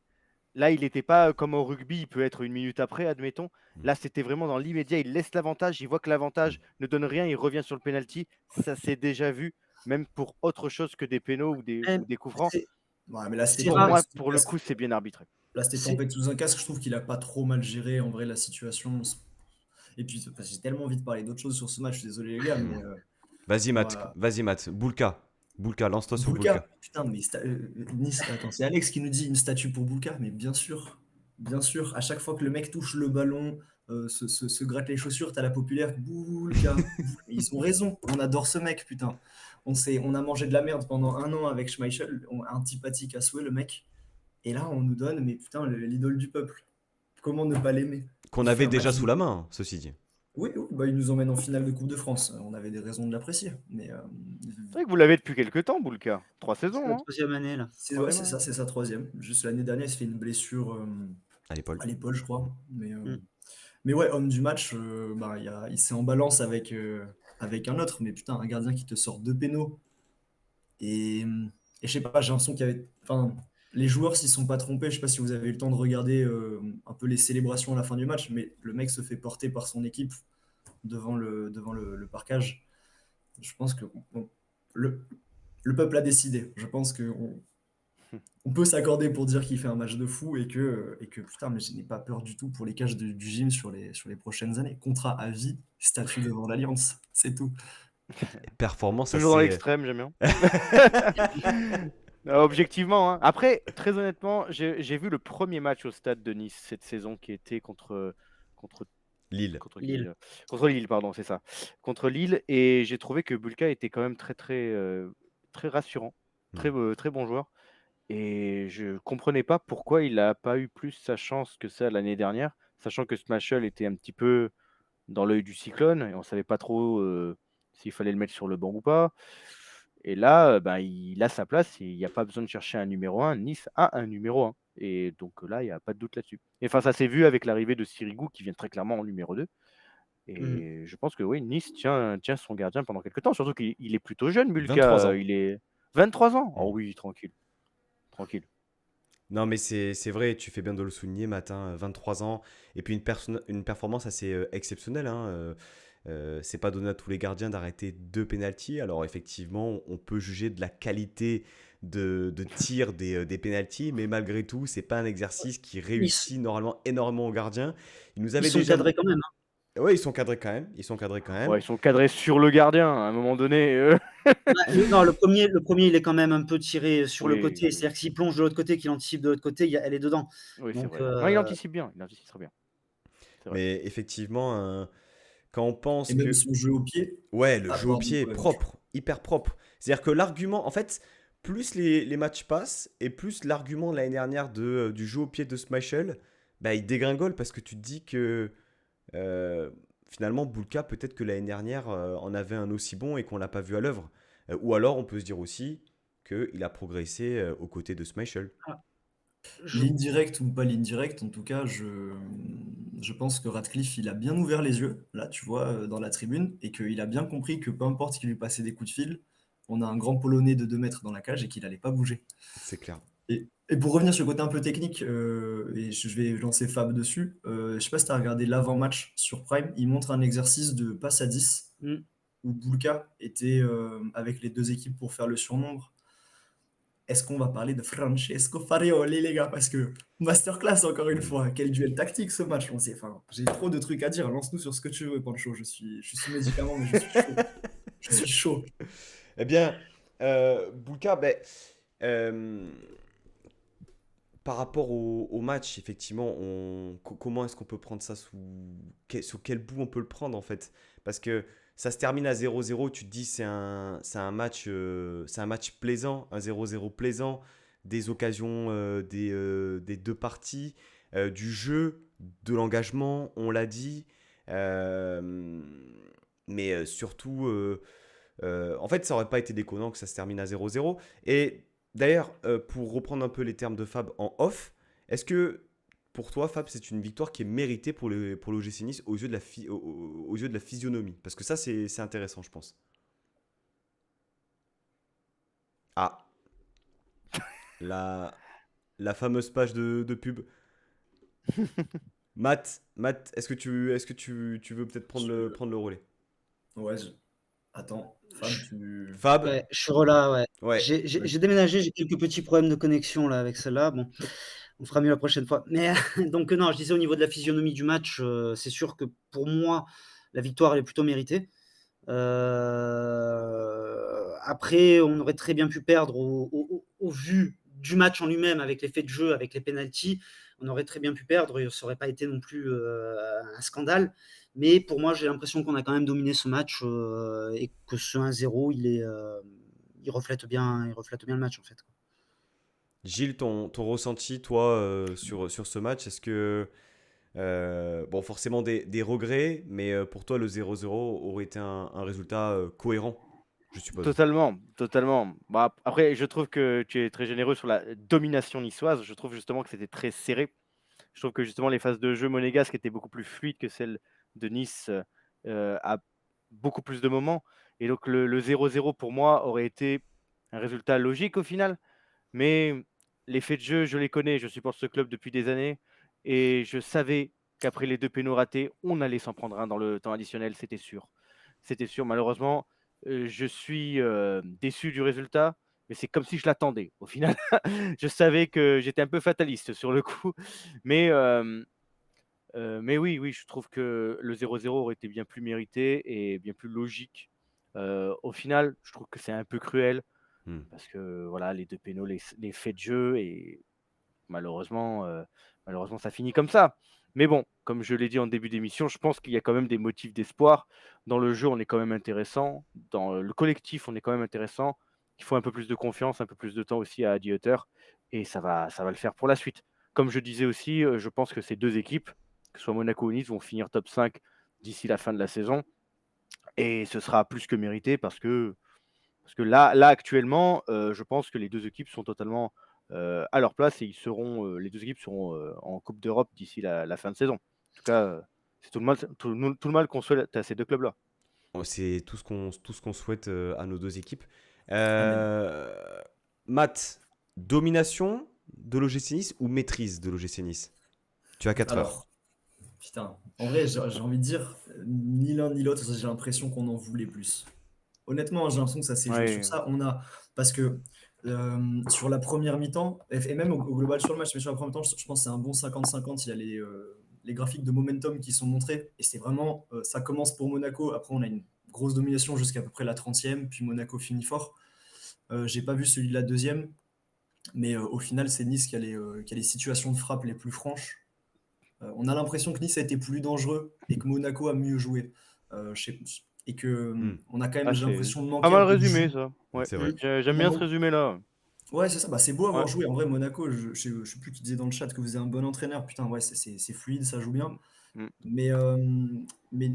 Là, il n'était pas comme au rugby, il peut être une minute après, admettons. Là, c'était vraiment dans l'immédiat. Il laisse l'avantage, il voit que l'avantage ne donne rien, il revient sur le penalty. Ça s'est déjà vu, même pour autre chose que des pénaux ou Eh, des coups francs. c'est Ouais, mais là, c'était c'est Pour rare. tempête moi, sous un pour le casque. coup, c'est bien arbitré. Là, c'était C'est tempête sous un casque. Je trouve qu'il a pas trop mal géré en vrai la situation. Et puis, j'ai tellement envie de parler d'autres choses sur ce match. Je suis désolé, les gars, mais Vas-y, on Matt. va- Vas-y, Matt. Bulka, lance-toi sur Bulka. Bulka, putain, mais Nice, attends, c'est Alex qui nous dit une statue pour Bulka, mais bien sûr, à chaque fois que le mec touche le ballon, se gratte les chaussures, t'as la populaire Bulka. Ils ont raison, on adore ce mec, putain. On a mangé de la merde pendant un an avec Schmeichel, antipathique à souhait le mec, et là on nous donne, mais putain, l'idole du peuple. Comment ne pas l'aimer? Qu'on Il fait avait un déjà match. sous la main, ceci dit. Oui, oui, bah, il nous emmène en finale de Coupe de France. On avait des raisons de l'apprécier, mais C'est vrai que vous l'avez depuis quelques temps, Boulka. 3 c'est saisons, la hein. troisième année, là. ouais, Troisième c'est année. ça, c'est sa troisième. Juste l'année dernière, il se fait une blessure. À l'épaule. À l'épaule, je crois. Mm. Mais ouais, homme du match, bah, il s'est en balance avec un autre. Mais putain, un gardien qui te sort deux pénaux. Et je sais pas, j'ai l'impression qu'il y avait. Enfin, les joueurs s'y sont pas trompés. Je sais pas si vous avez eu le temps de regarder un peu les célébrations à la fin du match. Mais le mec se fait porter par son équipe devant le parquage. Je pense que le, le peuple a décidé. Je pense qu'on peut s'accorder pour dire qu'il fait un match de fou et que putain, mais je n'ai pas peur du tout pour les cages du gym sur les prochaines années. Contrat à vie, statut devant l'Alliance, c'est tout. Performance Toujours dans assez. l'extrême, j'aime bien. Objectivement, hein. Après, très honnêtement, j'ai vu le premier match au stade de Nice cette saison qui était contre Lille. contre qui, Lille. contre Lille, pardon, c'est ça. Contre Lille, et j'ai trouvé que Bulka était quand même très rassurant, très bon joueur. Et je comprenais pas pourquoi il n'a pas eu plus sa chance que ça l'année dernière, sachant que Schmeichel était un petit peu dans l'œil du cyclone et on ne savait pas trop s'il fallait le mettre sur le banc ou pas. Et là, ben, il a sa place et il n'y a pas besoin de chercher un numéro 1. Nice a un numéro 1. Et donc là, il n'y a pas de doute là-dessus. Et enfin, ça s'est vu avec l'arrivée de Sirigu qui vient très clairement en numéro 2. Et je pense que oui, Nice tient son gardien pendant quelques temps. Surtout qu'il est plutôt jeune, 23 Bulka. ans. Il est 23 ans. Mm. Oh oui, tranquille. Tranquille. Non, mais c'est vrai, tu fais bien de le souligner, Matin, 23 ans, et puis une performance assez exceptionnelle, hein. C'est pas donné à tous les gardiens d'arrêter 2 pénaltys. Alors effectivement, on peut juger de la qualité de tir des pénaltys, mais malgré tout, c'est pas un exercice qui Ils, réussit normalement énormément aux gardiens. Il nous ils avait sont déjà... cadrés quand même. Ouais, ils sont cadrés quand même. Ils sont cadrés quand même. Ouais, ils sont cadrés sur le gardien à un moment donné. Non, le premier, il est quand même un peu tiré sur le Oui, côté. C'est-à-dire que s'il plonge de l'autre côté, qu'il anticipe de l'autre côté, elle est dedans. oui, c'est Donc, vrai. Non, il anticipe bien. Il anticipe très bien. C'est vrai. Mais effectivement, quand on pense Et même que... son jeu au pied. Ouais, le Ah, jeu au pardon, pied est ouais, propre, hyper propre. C'est-à-dire que l'argument, en fait, plus les matchs passent et plus l'argument de l'année dernière du jeu au pied de Schmeichel, bah, il dégringole parce que tu te dis que euh, finalement, Boulka, peut-être que l'année dernière en avait un aussi bon et qu'on l'a pas vu à l'œuvre. Ou alors, on peut se dire aussi qu'il a progressé aux côtés de Schmeichel. je- ligne directe ou pas ligne directe, en tout cas, je pense que Ratcliffe, il a bien ouvert les yeux, là, tu vois, dans la tribune, et qu'il a bien compris que peu importe qu'il lui passait des coups de fil, on a un grand Polonais de 2 mètres dans la cage et qu'il n'allait pas bouger. C'est clair. Et pour revenir sur le côté un peu technique, et je vais lancer Fab dessus, je sais pas si tu as regardé l'avant-match sur Prime, il montre un exercice de passe à 10 Mm. où Bulka était avec les 2 équipes pour faire le surnombre. Est-ce qu'on va parler de Francesco Farioli, les gars? Parce que masterclass, encore une fois. Quel duel tactique ce match. Enfin, j'ai trop de trucs à dire. Lance-nous sur ce que tu veux, Pancho. Je suis sous médicament, mais je suis chaud. Je suis chaud. Eh bien, Boulka, ben, euh, par rapport au match, effectivement, comment est-ce qu'on peut prendre ça sous quel bout on peut le prendre en fait? Parce que ça se termine à 0-0, tu te dis c'est un match plaisant, un 0-0 plaisant, des occasions des 2 parties, du jeu, de l'engagement, on l'a dit, euh, mais surtout, en fait, ça aurait pas été déconnant que ça se termine à 0-0. Et d'ailleurs, pour reprendre un peu les termes de Fab en off, est-ce que pour toi, Fab, c'est une victoire qui est méritée pour l'OGC Nice aux yeux aux yeux de la physionomie? Parce que ça, c'est intéressant, je pense. Ah, la, la fameuse page de pub. Matt, est-ce que tu veux peut-être Je- prendre le relais? Ouais, attends. Fab, Fab? Ouais, je suis relâ, ouais. Ouais. J'ai déménagé, j'ai quelques petits problèmes de connexion là avec celle-là. Bon, on fera mieux la prochaine fois. Mais donc non, je disais au niveau de la physionomie du match, c'est sûr que pour moi, la victoire elle est plutôt méritée. Après, on aurait très bien pu perdre au vu du match en lui-même, avec les faits de jeu, avec les pénaltys. On aurait très bien pu perdre et ça n'aurait pas été non plus un scandale. Mais pour moi, j'ai l'impression qu'on a quand même dominé ce match et que ce 1-0, il reflète bien le match en fait. Gilles, ton ressenti, toi, sur ce match, est-ce que bon, forcément des regrets, mais pour toi, le 0-0 aurait été un résultat cohérent, je suppose. Totalement, totalement. Bah, après, je trouve que tu es très généreux sur la domination niçoise. Je trouve justement que c'était très serré. Je trouve que justement les phases de jeu monégasques étaient beaucoup plus fluides que celles de Nice à beaucoup plus de moments. Et donc le 0-0 pour moi aurait été un résultat logique au final. Mais les faits de jeu, je les connais. Je supporte ce club depuis des années. Et je savais qu'après les 2 pénaux ratés, on allait s'en prendre un dans le temps additionnel. C'était sûr. C'était sûr. Malheureusement, je suis déçu du résultat. Mais c'est comme si je l'attendais. Au final, je savais que j'étais un peu fataliste sur le coup. Mais oui, oui, je trouve que le 0-0 aurait été bien plus mérité et bien plus logique. Au final, je trouve que c'est un peu cruel Hmm. parce que voilà, les 2 pénaux, les faits de jeu et malheureusement, ça finit comme ça. Mais bon, comme je l'ai dit en début d'émission, je pense qu'il y a quand même des motifs d'espoir. Dans le jeu, on est quand même intéressant. Dans le collectif, on est quand même intéressant. Il faut un peu plus de confiance, un peu plus de temps aussi à Adi Hutter et ça va le faire pour la suite. Comme je disais aussi, je pense que ces 2 équipes, que ce soit Monaco ou Nice, vont finir top 5 d'ici la fin de la saison. Et ce sera plus que mérité parce que là actuellement, je pense que les deux équipes sont totalement à leur place et les deux équipes seront en Coupe d'Europe d'ici la fin de saison. En tout cas, c'est tout le mal qu'on souhaite à ces deux clubs-là. C'est tout ce qu'on souhaite à nos deux équipes. Amen. Matt, domination de l'OGC Nice ou maîtrise de l'OGC Nice? Tu as 4 heures. Alors, putain, en vrai, j'ai envie de dire, ni l'un ni l'autre, j'ai l'impression qu'on en voulait plus. Honnêtement, j'ai l'impression que ça s'est joué Ouais. sur ça. Parce que sur la première mi-temps, et même au global sur le match, mais sur la première mi-temps, je pense que c'est un bon 50-50. Il y a les graphiques de momentum qui sont montrés, et c'est vraiment, ça commence pour Monaco. Après, on a une grosse domination jusqu'à peu près la 30e, puis Monaco finit fort. J'ai pas vu celui de la deuxième, mais au final, c'est Nice qui a les situations de frappe les plus franches. On a l'impression que Nice a été plus dangereux et que Monaco a mieux joué. Et que on a quand même, Ah, j'ai c'est l'impression de pas manquer mal un peu de résumé jus. ça. Ouais. C'est vrai. J'aime bien ce résumé-là. Ouais, c'est ça. Bah, c'est beau avoir Ouais. joué. En vrai, Monaco, je sais plus qui disait dans le chat que vous êtes un bon entraîneur. Putain, ouais, c'est fluide, ça joue bien. Mm. Mais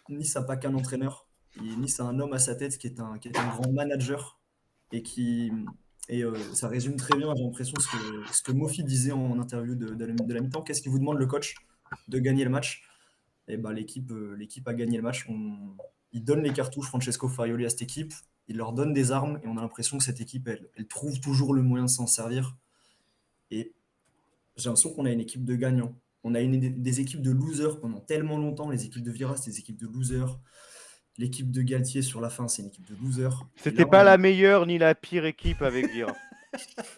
Nice n'a pas qu'un entraîneur. Et Nice a un homme à sa tête qui est un grand manager et ça résume très bien, j'ai l'impression, ce que Mofi disait en interview de la mi-temps. Qu'est-ce qu'il vous demande le coach? De gagner le match. Et bah, l'équipe a gagné le match. Il donne les cartouches, Francesco Farioli, à cette équipe. Il leur donne des armes et on a l'impression que cette équipe, elle trouve toujours le moyen de s'en servir. Et j'ai l'impression qu'on a une équipe de gagnants. On a des équipes de losers pendant tellement longtemps. Les équipes de Vira, c'est des équipes de losers. L'équipe de Galtier sur la fin, c'est une équipe de losers. Et C'était là, pas la meilleure ni la pire équipe avec Vira.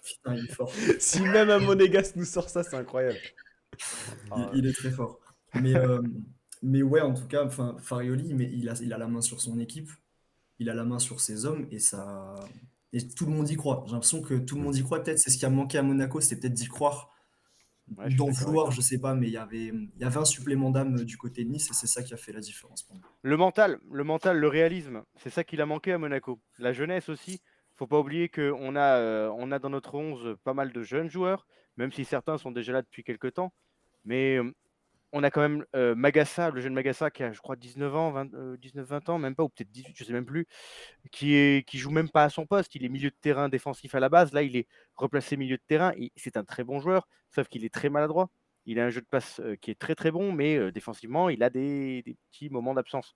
Putain, il est fort. Si même un Monégasque nous sort ça, c'est incroyable. Il est très fort. Mais ouais, en tout cas, Farioli, mais il a la main sur son équipe, il a la main sur ses hommes et tout le monde y croit. J'ai l'impression que tout le monde y croit. Peut-être c'est ce qui a manqué à Monaco, c'est peut-être d'y croire, Ouais, je suis d'en d'accord avec vouloir, toi. je sais pas, mais il y avait un supplément d'âme du côté de Nice et c'est ça qui a fait la différence pour moi. Le mental, le réalisme, c'est ça qu'il a manqué à Monaco. La jeunesse aussi. Faut pas oublier qu'on on a dans notre 11 pas mal de jeunes joueurs, même si certains sont déjà là depuis quelques temps. Mais on a quand même Magassa, le jeune Magassa qui a, je crois, 19 ans, 19-20 ans, même pas, ou peut-être 18, je sais même plus, qui joue même pas à son poste. Il est milieu de terrain défensif à la base. Là, il est replacé milieu de terrain. C'est un très bon joueur, sauf qu'il est très maladroit. Il a un jeu de passe qui est très très bon, mais défensivement, il a des petits moments d'absence.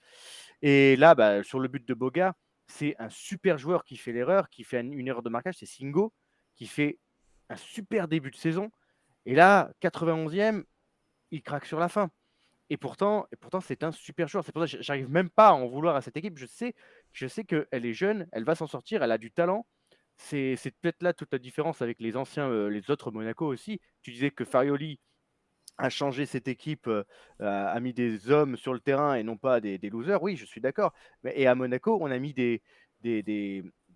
Et là, bah, sur le but de Boga, c'est un super joueur qui fait l'erreur, qui fait une erreur de marquage, c'est Singo, qui fait un super début de saison. Et là, 91e, il craque sur la fin. Et pourtant, c'est un super joueur. C'est pour ça que j'arrive même pas à en vouloir à cette équipe. Je sais qu'elle est jeune, elle va s'en sortir, elle a du talent. C'est peut-être là toute la différence avec les anciens, les autres Monaco aussi. Tu disais que Farioli a changé cette équipe, a mis des hommes sur le terrain et non pas des losers. Oui, je suis d'accord. Et à Monaco, on a mis des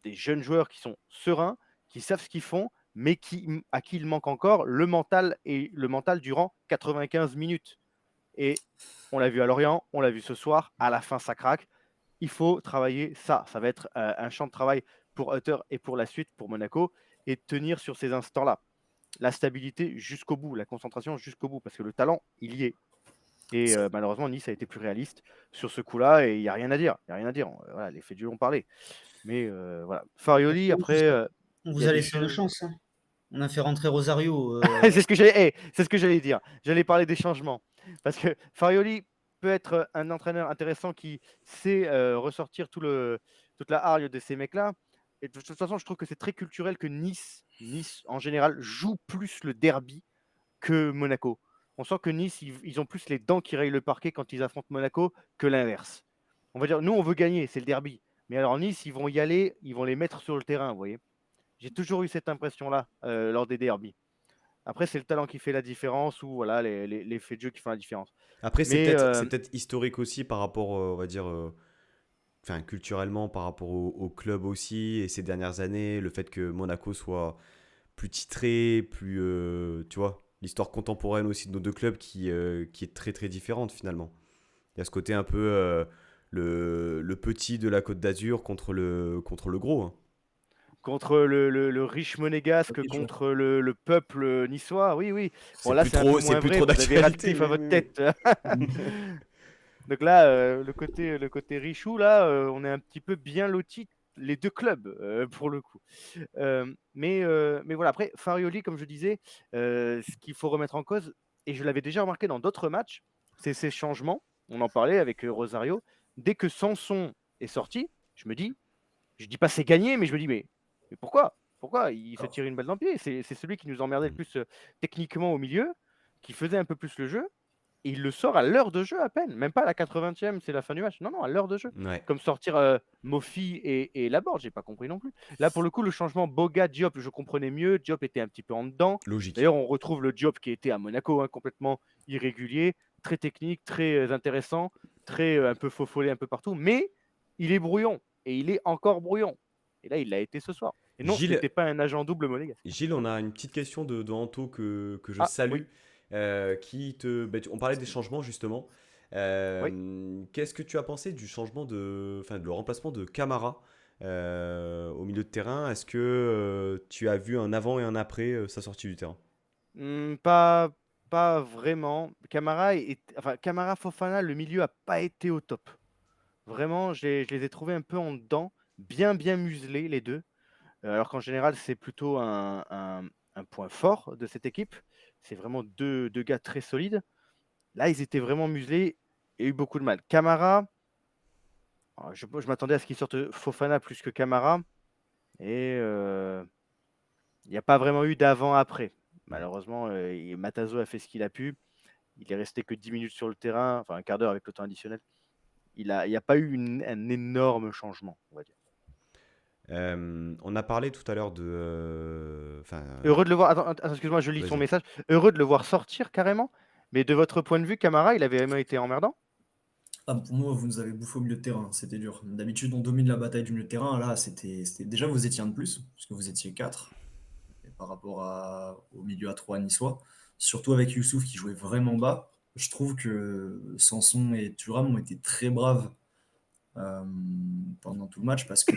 jeunes joueurs qui sont sereins, qui savent ce qu'ils font, mais à qui il manque encore le mental durant 95 minutes. Et on l'a vu à Lorient, on l'a vu ce soir, à la fin ça craque. Il faut travailler ça. Ça va être un champ de travail pour Hutter et pour la suite, pour Monaco, et tenir sur ces instants-là. La stabilité jusqu'au bout, la concentration jusqu'au bout, parce que le talent, il y est. Et malheureusement, Nice a été plus réaliste sur ce coup-là, et il n'y a rien à dire. Il y a rien à dire. Voilà, les faits du jeu ont parlé. Mais voilà. Farioli, après, On il vous y a a des laissé une choses. chance. Hein. On a fait rentrer Rosario. c'est ce que j'allais dire. J'allais parler des changements. Parce que Farioli peut être un entraîneur intéressant qui sait ressortir toute la hargne de ces mecs-là. Et de toute façon, je trouve que c'est très culturel que Nice, en général, joue plus le derby que Monaco. On sent que Nice, ils ont plus les dents qui rayent le parquet quand ils affrontent Monaco que l'inverse. On va dire, nous, on veut gagner, c'est le derby. Mais alors Nice, ils vont y aller, ils vont les mettre sur le terrain, vous voyez. J'ai toujours eu cette impression-là lors des derbys. Après, c'est le talent qui fait la différence ou voilà, les faits de jeu qui font la différence. Après, c'est Mais peut-être historique aussi par rapport, on va dire, enfin, culturellement, par rapport au club aussi, et ces dernières années, le fait que Monaco soit plus titré, plus, tu vois, l'histoire contemporaine aussi de nos deux clubs qui est très très différente finalement. Il y a ce côté un peu le petit de la Côte d'Azur contre le gros. Hein. contre le riche monégasque, Ok, contre le peuple niçois, oui, oui. Bon, C'est là, plus c'est un peu trop, c'est moins plus vrai. trop Vous avez d'actualité. Radcliffe à votre tête. Donc là, le côté Richou, là, on est un petit peu bien lotis, les deux clubs, pour le coup. Mais voilà, après, Farioli, comme je disais, ce qu'il faut remettre en cause, et je l'avais déjà remarqué dans d'autres matchs, c'est ces changements. On en parlait avec Rosario. Dès que Sanson est sorti, je dis pas c'est gagné, mais je me dis, mais pourquoi? Pourquoi il se tire une balle dans le pied? C'est celui qui nous emmerdait le plus techniquement au milieu, qui faisait un peu plus le jeu. Et il le sort à l'heure de jeu à peine, même pas à la 80e, c'est la fin du match. Non, non, à l'heure de jeu. Ouais. Comme sortir Mofi et Laborde, j'ai pas compris non plus. Là, pour le coup, le changement Boga-Diop, je comprenais mieux. Diop était un petit peu en dedans. Logique. D'ailleurs, on retrouve le Diop qui était à Monaco, hein, complètement irrégulier, très technique, très intéressant, très un peu faux follet un peu partout. Mais il est brouillon. Et il est encore brouillon. Et là, il l'a été ce soir. Et non, Gilles, c'était pas un agent double monégasque. Gilles, on a une petite question de Anto que je Ah, salue. oui. On parlait des changements justement. Oui. Qu'est-ce que tu as pensé du changement de le remplacement de Camara au milieu de terrain? Est-ce que tu as vu un avant et un après sa sortie du terrain? Pas vraiment. Camara Fofana, le milieu a pas été au top. Vraiment, je les ai trouvés un peu en dedans, bien muselés les deux. Alors qu'en général, c'est plutôt un point fort de cette équipe. C'est vraiment deux gars très solides. Là, ils étaient vraiment muselés et eu beaucoup de mal. Camara, je m'attendais à ce qu'il sorte Fofana plus que Camara. Et il n'y a pas vraiment eu d'avant-après. Malheureusement, Matazo a fait ce qu'il a pu. Il est resté que 10 minutes sur le terrain, enfin un quart d'heure avec le temps additionnel. Il n'y a pas eu un énorme changement, on va dire. On a parlé tout à l'heure de. Heureux de le voir. Attends, excuse-moi, je lis son Vas-y. message. Heureux de le voir sortir carrément. Mais de votre point de vue, Camara, il avait vraiment été emmerdant? Ah, pour moi, vous nous avez bouffé au milieu de terrain, c'était dur. D'habitude, on domine la bataille du milieu de terrain. Là, déjà, vous étiez un de plus, parce que vous étiez 4 par rapport au milieu à 3 niçois. Surtout avec Youssouf qui jouait vraiment bas. Je trouve que Sanson et Thuram ont été très braves euh, pendant tout le match parce que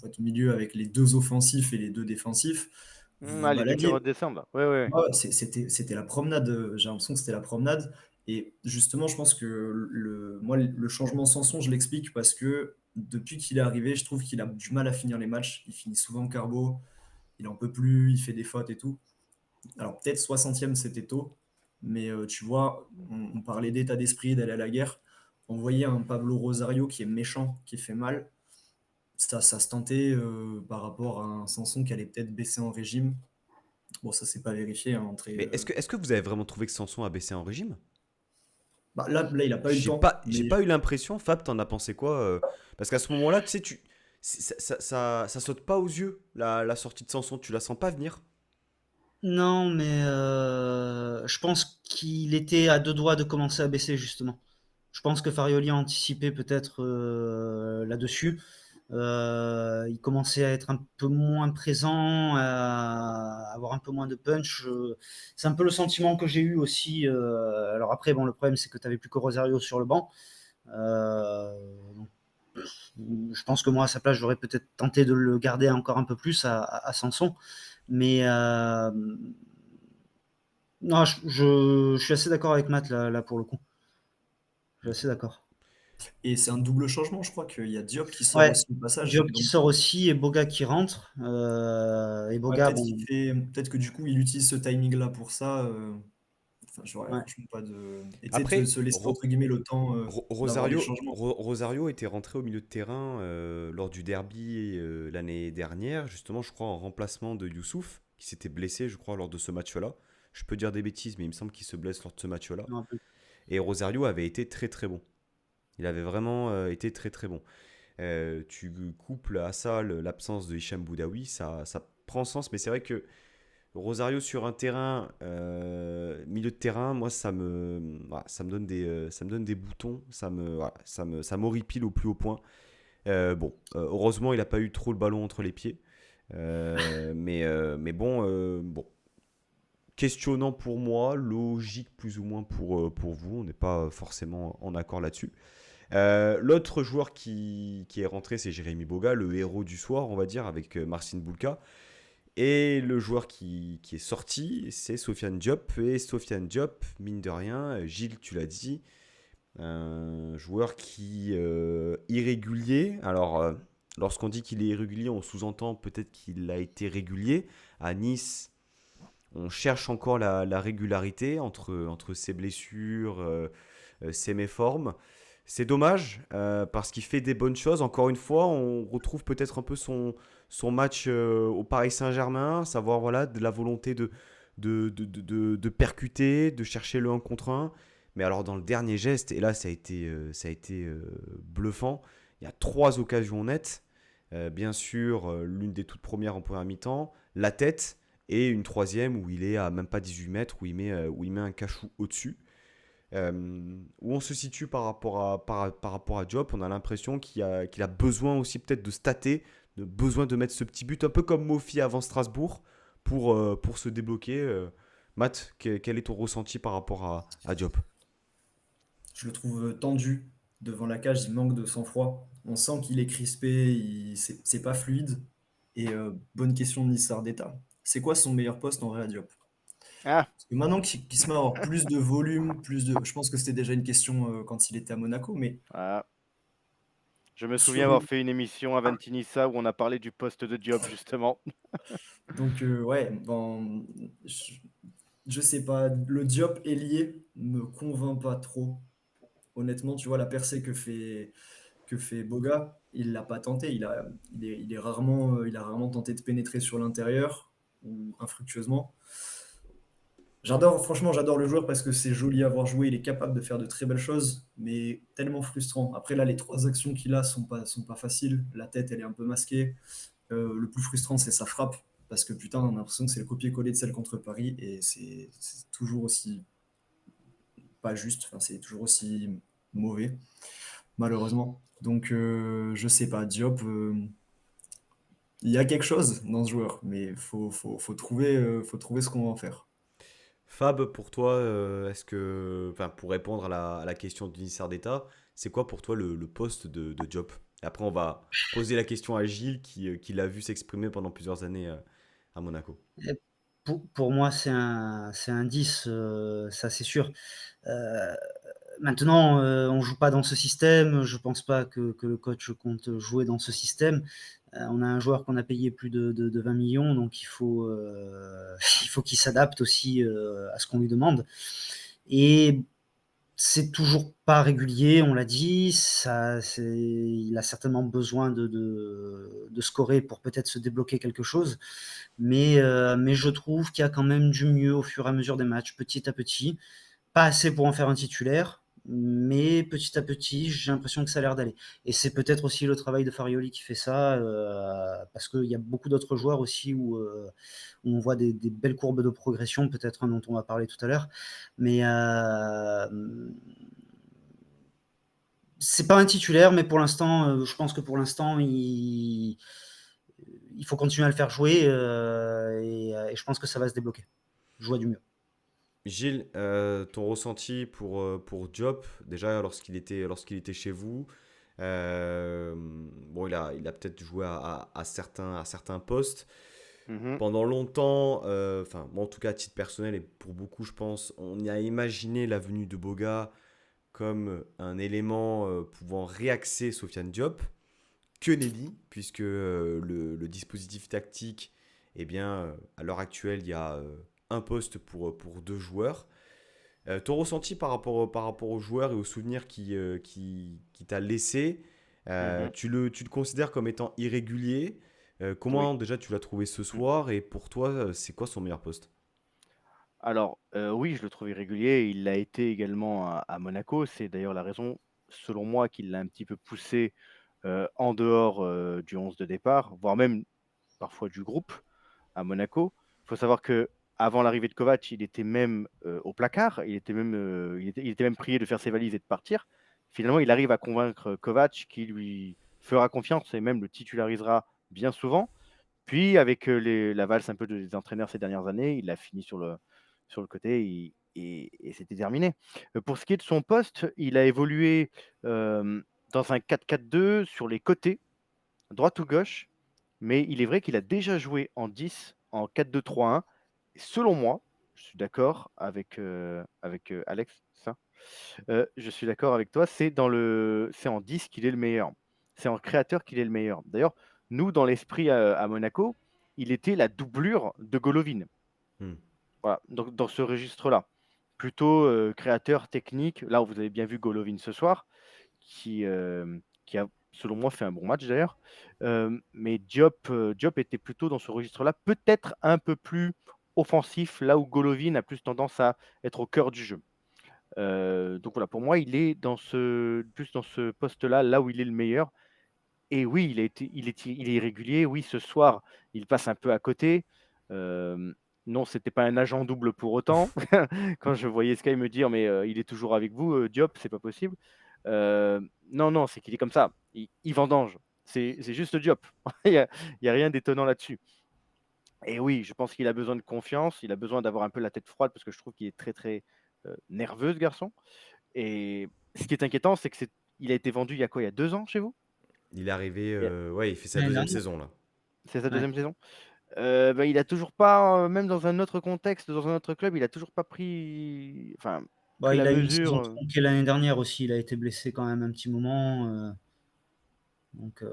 votre milieu avec les deux offensifs et les deux défensifs, vous vous Les deux qui baladiez. redescendent là. Ouais. Ouais, c'était la promenade. J'ai l'impression que c'était la promenade. Et justement, je pense que moi, le changement Sanson, je l'explique parce que depuis qu'il est arrivé, je trouve qu'il a du mal à finir les matchs. Il finit souvent carbo, il en peut plus, il fait des fautes et tout. Alors peut-être 60e, c'était tôt, mais tu vois, on parlait d'état d'esprit, d'aller à la guerre. On voyait un Pablo Rosario qui est méchant, qui fait mal. Ça se tentait par rapport à un Sanson qui allait peut-être baisser en régime. Bon, ça s'est pas vérifié hein, Mais est-ce que vous avez vraiment trouvé que Sanson a baissé en régime? Bah, là, il n'a pas eu le temps. J'ai Mais pas eu l'impression. Fab, t'en as pensé quoi Parce qu'à ce moment-là, tu sais, ça saute pas aux yeux la sortie de Sanson. Tu la sens pas venir. Non, mais je pense qu'il était à deux doigts de commencer à baisser, justement. Je pense que Farioli a anticipé peut-être là-dessus. Il commençait à être un peu moins présent, à avoir un peu moins de punch. C'est un peu le sentiment que j'ai eu aussi. Alors après, bon, le problème, c'est que tu n'avais plus que Rosario sur le banc. Je pense que moi, à sa place, j'aurais peut-être tenté de le garder encore un peu plus à Sanson. Mais non, je suis assez d'accord avec Matt là pour le coup. Je suis assez d'accord. et c'est un double changement, je crois qu'il y a Diop qui sort Ouais, aussi au passage. Diop qui Donc, sort aussi et Boga qui rentre. Et ouais, Boga, bon, peut-être que du coup, il utilise ce timing-là pour ça. Enfin, j'aurais ouais. franchement pas de. Et tu sais, de Après, se laisser entre guillemets le temps d'avoir des Rosario, changements. Rosario était rentré au milieu de terrain lors du derby l'année dernière, justement, je crois, en remplacement de Youssouf, qui s'était blessé, je crois, lors de ce match-là. Je peux dire des bêtises, mais il me semble qu'il se blesse lors de ce match-là. Non, un peu. Et Rosario avait été très très bon. Il avait vraiment été très très bon. Tu couples à ça l'absence de Hicham Boudaoui, ça prend sens, mais c'est vrai que Rosario sur un terrain, milieu de terrain, moi voilà, ça me donne des boutons, voilà, ça m'horripile au plus haut point. Heureusement il n'a pas eu trop le ballon entre les pieds. Mais bon, questionnant pour moi, logique plus ou moins pour vous, on n'est pas forcément en accord là-dessus. L'autre joueur qui est rentré, c'est Jérémy Boga, le héros du soir, on va dire, avec Marcin Bulka. Et le joueur qui est sorti, c'est Sofiane Diop. Et Sofiane Diop, mine de rien, Gilles, tu l'as dit, Un joueur qui irrégulier. Alors, lorsqu'on dit qu'il est irrégulier, on sous-entend peut-être qu'il a été régulier. À Nice, on cherche encore la régularité entre ses blessures, ses méformes. C'est dommage parce qu'il fait des bonnes choses. Encore une fois, on retrouve peut-être un peu son match au Paris Saint-Germain, savoir voilà, de la volonté de percuter, de chercher le 1 contre 1. Mais alors dans le dernier geste, et là ça a été bluffant, il y a 3 occasions nettes. Bien sûr, l'une des toutes premières en première mi-temps, la tête, et une troisième où il est à même pas 18 mètres, où il met un cachou au-dessus. Où on se situe par rapport à Diop, on a l'impression qu'il a besoin aussi peut-être de stater, de besoin de mettre ce petit but, un peu comme Mofi avant Strasbourg, pour se débloquer. Matt, quel est ton ressenti par rapport à Diop? Je le trouve tendu devant la cage, il manque de sang-froid. On sent qu'il est crispé, c'est pas fluide. Et bonne question de Nissar d'État. C'est quoi son meilleur poste en vrai à Diop? Ah, Parce que maintenant qu'il se met à avoir plus de volume, plus de. Je pense que c'était déjà une question quand il était à Monaco, mais ah. Je me souviens sur avoir le. fait une émission à Vantinissa où on a parlé du poste de Diop, justement. Donc, ouais, bon, je, je sais pas. Le Diop ailier me convainc pas trop. Honnêtement, tu vois, la percée que fait Boga, il l'a pas tenté. Il a rarement tenté de pénétrer sur l'intérieur ou infructueusement. Franchement, j'adore le joueur parce que c'est joli à voir jouer. Il est capable de faire de très belles choses, mais tellement frustrant. Après, là, les 3 actions qu'il a sont pas faciles. La tête, elle est un peu masquée. Le plus frustrant, c'est sa frappe parce que putain, on a l'impression que c'est le copier-coller de celle contre Paris et c'est toujours aussi pas juste. Enfin, c'est toujours aussi mauvais, malheureusement. Donc, je sais pas, Diop, il y a quelque chose dans ce joueur, mais faut trouver ce qu'on va en faire. Fab, pour toi, enfin, pour répondre à la question du ministère d'État, c'est quoi pour toi le poste de Diop? Et après, on va poser la question à Gilles qui l'a vu s'exprimer pendant plusieurs années à Monaco. Et pour moi, c'est un 10, ça c'est sûr. Heu, Maintenant, on joue pas dans ce système. Je pense pas que le coach compte jouer dans ce système. On a un joueur qu'on a payé plus de 20 millions, donc il faut qu'il s'adapte aussi, à ce qu'on lui demande et c'est toujours pas régulier, on l'a dit. Il a certainement besoin de scorer pour peut-être se débloquer quelque chose, mais je trouve qu'il y a quand même du mieux au fur et à mesure des matchs, petit à petit. Pas assez pour en faire un titulaire, mais petit à petit, j'ai l'impression que ça a l'air d'aller. Et c'est peut-être aussi le travail de Farioli qui fait ça, parce qu'il y a beaucoup d'autres joueurs aussi où on voit des belles courbes de progression, peut-être dont on va parler tout à l'heure. Mais c'est pas un titulaire, mais pour l'instant, je pense que pour l'instant, il faut continuer à le faire jouer et je pense que ça va se débloquer. Jouer du mieux. Gilles, ton ressenti pour Diop, déjà lorsqu'il était chez vous, bon, il a peut-être joué à certains postes. Mhm. Pendant longtemps, enfin, moi en tout cas à titre personnel et pour beaucoup, je pense, on y a imaginé la venue de Boga comme un élément pouvant réaxer Sofiane Diop. Que nenni, puisque le dispositif tactique, eh bien, à l'heure actuelle, il y a un poste pour 2 joueurs. Ton ressenti par rapport aux joueurs et aux souvenirs qui t'a laissé, Mhm. tu le considères comme étant irrégulier. Oui. Comment déjà tu l'as trouvé ce soir et pour toi, c'est quoi son meilleur poste? Alors, oui, je le trouve irrégulier. Il l'a été également à Monaco. C'est d'ailleurs la raison, selon moi, qui l'a un petit peu poussé en dehors du 11 de départ, voire même parfois du groupe à Monaco. Il faut savoir que avant l'arrivée de Kovac, il était même au placard. Il était même prié de faire ses valises et de partir. Finalement, il arrive à convaincre Kovac qui lui fera confiance et même le titularisera bien souvent. Puis, avec la valse un peu des entraîneurs ces dernières années, il a fini sur le côté et c'était terminé. Pour ce qui est de son poste, il a évolué dans un 4-4-2 sur les côtés, droite ou gauche, mais il est vrai qu'il a déjà joué en 10, en 4-2-3-1. Selon moi, je suis d'accord avec Alex, c'est ça? Je suis d'accord avec toi, c'est en 10 qu'il est le meilleur. C'est en créateur qu'il est le meilleur. D'ailleurs, nous, dans l'esprit à Monaco, il était la doublure de Golovin. Hmm. Voilà, donc dans ce registre-là. Plutôt créateur technique. Là, vous avez bien vu Golovin ce soir, qui a, selon moi, fait un bon match d'ailleurs. Mais Diop était plutôt dans ce registre-là, peut-être un peu plus offensif, là où Golovin a plus tendance à être au cœur du jeu. Donc voilà, pour moi, il est plus dans ce poste-là, là où il est le meilleur. Et oui, il est irrégulier. Oui, ce soir, il passe un peu à côté. Non, c'était pas un agent double pour autant. Quand je voyais Sky me dire, mais il est toujours avec vous, Diop, c'est pas possible. Non, non, c'est qu'il est comme ça. Il vendange. C'est juste Diop. Il y a rien d'étonnant là-dessus. Et oui, je pense qu'il a besoin de confiance. Il a besoin d'avoir un peu la tête froide parce que je trouve qu'il est très, très nerveux, ce garçon. Et ce qui est inquiétant, c'est qu'il a été vendu il y a quoi? Il y a 2 ans chez vous? Il est arrivé, Il y a- ouais, il fait sa L'année deuxième dernière. saison là. C'est sa Ouais. deuxième saison. Bah, il a toujours pas, même dans un autre contexte, dans un autre club, il a toujours pas pris Il la a eu une saison mesure. tronquée l'année dernière aussi. Il a été blessé quand même un petit moment. Donc,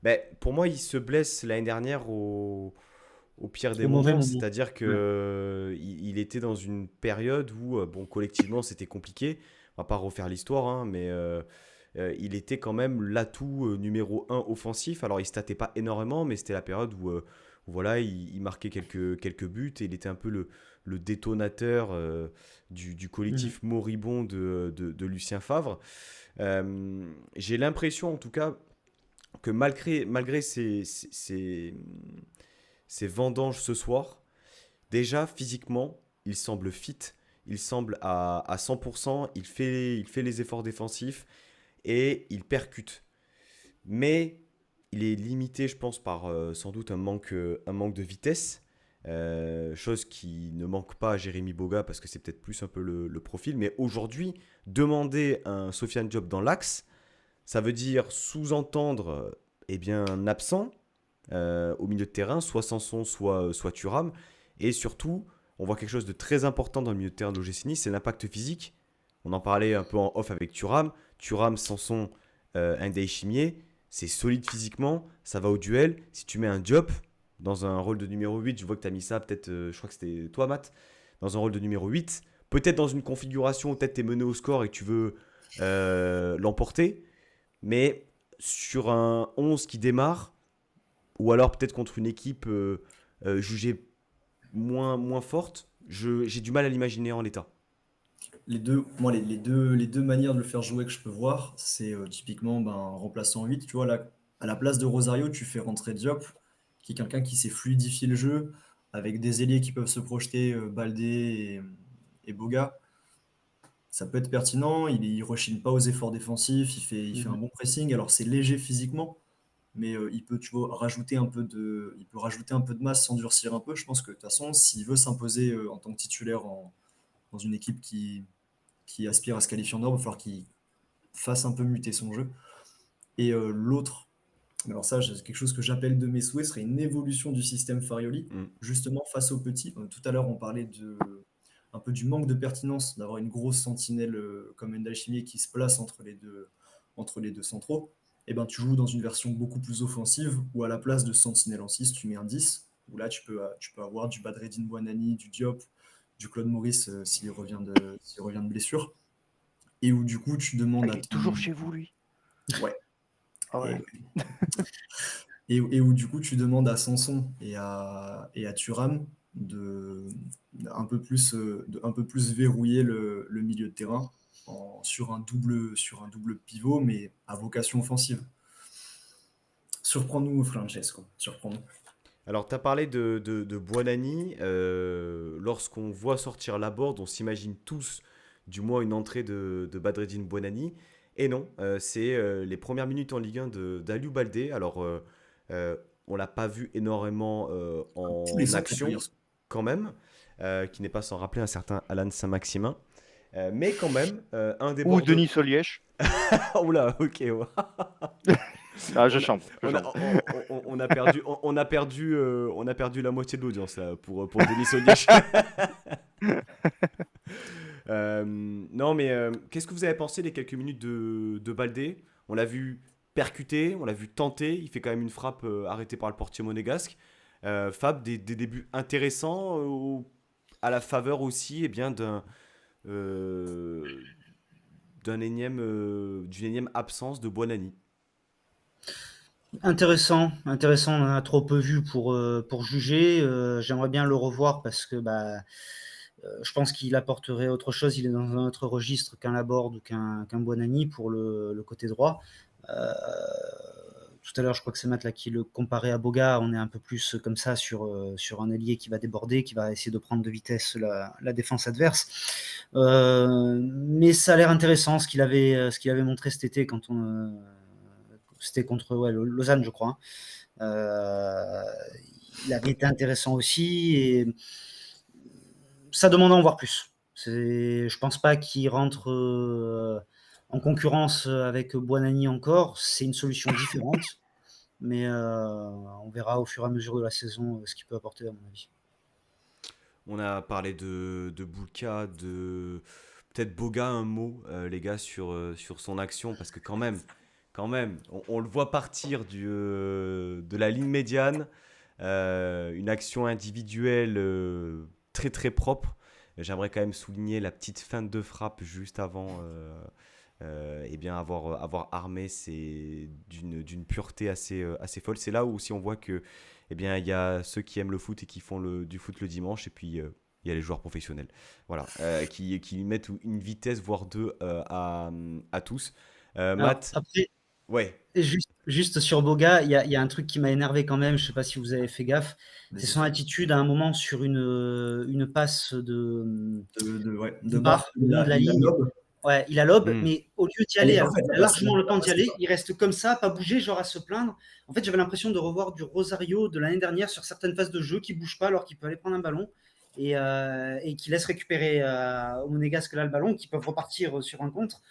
Ben, pour moi, il se blesse l'année dernière au pire des au mauvais moments, moment. c'est-à-dire que Ouais. il était dans une période où, bon, collectivement, c'était compliqué. On va pas refaire l'histoire, hein, mais il était quand même l'atout numéro un offensif. Alors, il statait pas énormément, mais c'était la période où voilà, il marquait quelques buts et il était un peu le détonateur du Mhm. collectif moribond de Lucien Favre. J'ai l'impression, en tout cas, que malgré ses vendanges ce soir, déjà physiquement, il semble fit, il semble à 100%, il fait les efforts défensifs et il percute. Mais il est limité, je pense, par sans doute un manque de vitesse. Chose qui ne manque pas à Jérémy Boga parce que c'est peut-être plus un peu le profil. Mais aujourd'hui, demander un Sofiane Diop dans l'axe, ça veut dire sous-entendre bien un absent au milieu de terrain, soit Sanson, soit Thuram. Et surtout, on voit quelque chose de très important dans le milieu de terrain de l'OGC Nice, c'est l'impact physique. On en parlait un peu en off avec Thuram. Thuram, Sanson, Ndeye Chimier, c'est solide physiquement, ça va au duel. Si tu mets un Diop dans un rôle de numéro 8, je vois que tu as mis ça, peut-être, je crois que c'était toi, Matt, dans un rôle de numéro 8, peut-être dans une configuration où peut-être tu es mené au score et que tu veux l'emporter, mais sur un 11 qui démarre, ou alors peut-être contre une équipe jugée moins forte, j'ai du mal à l'imaginer en l'état. Moi, les deux manières de le faire jouer que je peux voir, c'est typiquement un remplaçant 8. Tu vois, là, à la place de Rosario, tu fais rentrer Diop, qui est quelqu'un qui sait fluidifier le jeu, avec des ailiers qui peuvent se projeter, Baldé et Boga. Ça peut être pertinent, il rechigne pas aux efforts défensifs, il fait un Mhm. bon pressing. Alors, c'est léger physiquement, mais il peut, tu vois, il peut rajouter un peu de masse, s'endurcir un peu. Je pense que de toute façon, s'il veut s'imposer en tant que titulaire dans une équipe qui aspire à se qualifier en Europe, il va falloir qu'il fasse un peu muter son jeu. Et l'autre, alors ça, c'est quelque chose que j'appelle de mes souhaits, serait une évolution du système Farioli, Mm. justement face aux petits. Tout à l'heure, on parlait un peu du manque de pertinence d'avoir une grosse sentinelle comme Endal Chimier qui se place entre les deux centraux. Et ben, tu joues dans une version beaucoup plus offensive où à la place de sentinelle en 6, tu mets un 10, où là, tu peux avoir du Badreddine Bouanani, du Diop, du Claude Maurice s'il revient de blessure. Et où du coup, tu Ah, demandes il à est ton. toujours chez vous, lui. Ouais. Ah Et, ouais. et où du coup, tu demandes à Sanson et à Thuram de un peu plus verrouiller le milieu de terrain sur un double pivot, mais à vocation offensive. Surprends-nous, Francesco. Surprends-nous. Alors, tu as parlé de Buonanni. Lorsqu'on voit sortir Laborde, on s'imagine tous, du moins, une entrée de Badreddine Buonanni. Et non, c'est les premières minutes en Ligue 1 d'Aliou Baldé. Alors, on l'a pas vu énormément Tous les en centres, les action, garçons. quand même, qui n'est pas sans rappeler un certain Alan Saint-Maximin. Mais quand même, un Ou débordement. Denis Solièche. Oula, ok, ouais. Ah, je On a, chante, je on a, chante. on a perdu la moitié de l'audience là, pour Denis Odiech. Non, mais qu'est-ce que vous avez pensé des quelques minutes de Baldé? On l'a vu percuter, on l'a vu tenter. Il fait quand même une frappe arrêtée par le portier monégasque. Fab, des débuts intéressants à la faveur aussi bien euh, d'une énième absence de Buonanni. Intéressant, intéressant, on en a trop peu vu pour juger. J'aimerais bien le revoir parce que je pense qu'il apporterait autre chose. Il est dans un autre registre qu'un Laborde ou qu'un Buonanni pour le côté droit. Euh, Tout à l'heure, je crois que c'est Matt là, qui le comparait à Boga. On est un peu plus comme ça sur un ailier qui va déborder, qui va essayer de prendre de vitesse la défense adverse. Mais ça a l'air intéressant ce qu'il avait montré cet été quand c'était contre Lausanne, je crois. Il avait été intéressant aussi et ça demande à en voir plus. Je pense pas qu'il rentre en concurrence avec Buonanni encore. C'est une solution différente, mais on verra au fur et à mesure de la saison ce qu'il peut apporter, à mon avis. On a parlé de Bouka, de peut-être Boga, un mot, les gars, sur son action, parce que quand même, on le voit partir de la ligne médiane, une action individuelle très très propre. J'aimerais quand même souligner la petite feinte de frappe juste avant, et bien avoir armé, c'est d'une pureté assez folle. C'est là où aussi on voit que eh bien, il y a ceux qui aiment le foot et qui font du foot le dimanche, et puis il y a les joueurs professionnels, voilà, qui mettent une vitesse, voire deux, à tous. Alors, Matt, après, ouais, juste sur Boga, il y a un truc qui m'a énervé quand même, je ne sais pas si vous avez fait gaffe, c'est son attitude à un moment sur une passe de bas, barre. le long de la ligne. Ouais, il a l'aube, hmm, mais au lieu d'y Elle est aller, parfaite, il la a passe. largement le temps La d'y passe est aller, parfaite. il reste comme ça, pas bouger, genre à se plaindre. En fait, j'avais l'impression de revoir du Rosario de l'année dernière sur certaines phases de jeu qui ne bouge pas alors qu'il peut aller prendre un ballon et qui laisse récupérer au Monégasque là le ballon, qui peuvent repartir sur un contre.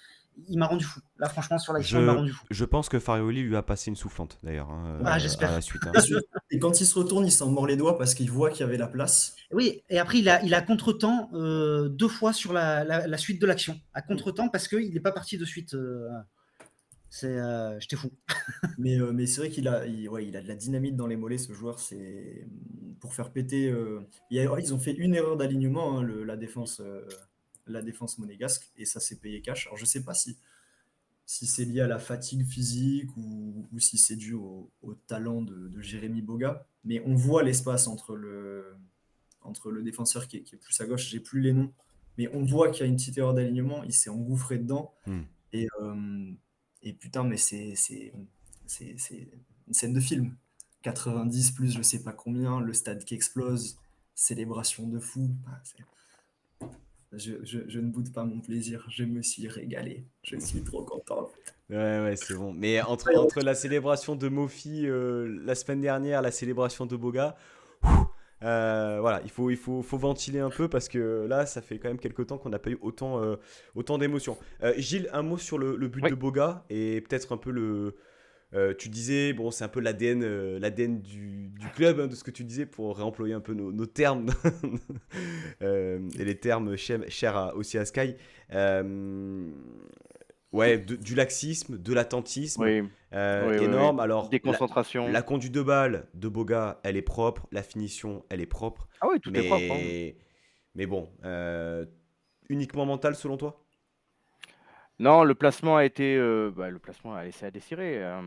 Il m'a rendu fou. Là, franchement, sur l'action, il m'a je, rendu fou. je pense que Farioli lui a passé une soufflante, d'ailleurs, Ah, à la j'espère. suite, hein. Bien sûr. Et quand il se retourne, il s'en mord les doigts parce qu'il voit qu'il y avait la place. Oui, et après, il a contre-temps 2 fois sur la suite de l'action. À contre-temps parce qu'il n'est pas parti de suite. J'étais fou. Mais c'est vrai ouais, il a de la dynamite dans les mollets, ce joueur. C'est pour faire péter. Ils ont fait une erreur d'alignement, hein, la défense monégasque, et ça s'est payé cash. Alors je sais pas si c'est lié à la fatigue physique ou si c'est dû au talent de Jérémy Boga, mais on voit l'espace entre le défenseur qui est plus à gauche. J'ai plus les noms, mais on voit qu'il y a une petite erreur d'alignement. Il s'est engouffré dedans. Hmm. Et, euh, et putain, mais c'est une scène de film. 90 plus je sais pas combien, le stade qui explose, célébration de fou. Je ne boude pas mon plaisir, je me suis régalé. Je suis trop content. Ouais, c'est bon. Mais entre la célébration de Mofi la semaine dernière, la célébration de Boga, voilà, il faut ventiler un peu parce que là, ça fait quand même quelques temps qu'on n'a pas eu autant d'émotions. Gilles, un mot sur le but Oui. de Boga et peut-être un peu tu disais, bon, c'est un peu l'ADN du club, hein, de ce que tu disais pour réemployer un peu nos termes et les termes chers aussi à Sky. Euh, Ouais, du laxisme, de l'attentisme, Oui, oui. énorme. Alors, Déconcentration. la conduite de balle de Boga, elle est propre. La finition, elle est propre. Ah oui, tout est propre, hein. Mais bon, uniquement mental selon toi? Non, le placement a laissé à désirer, hein,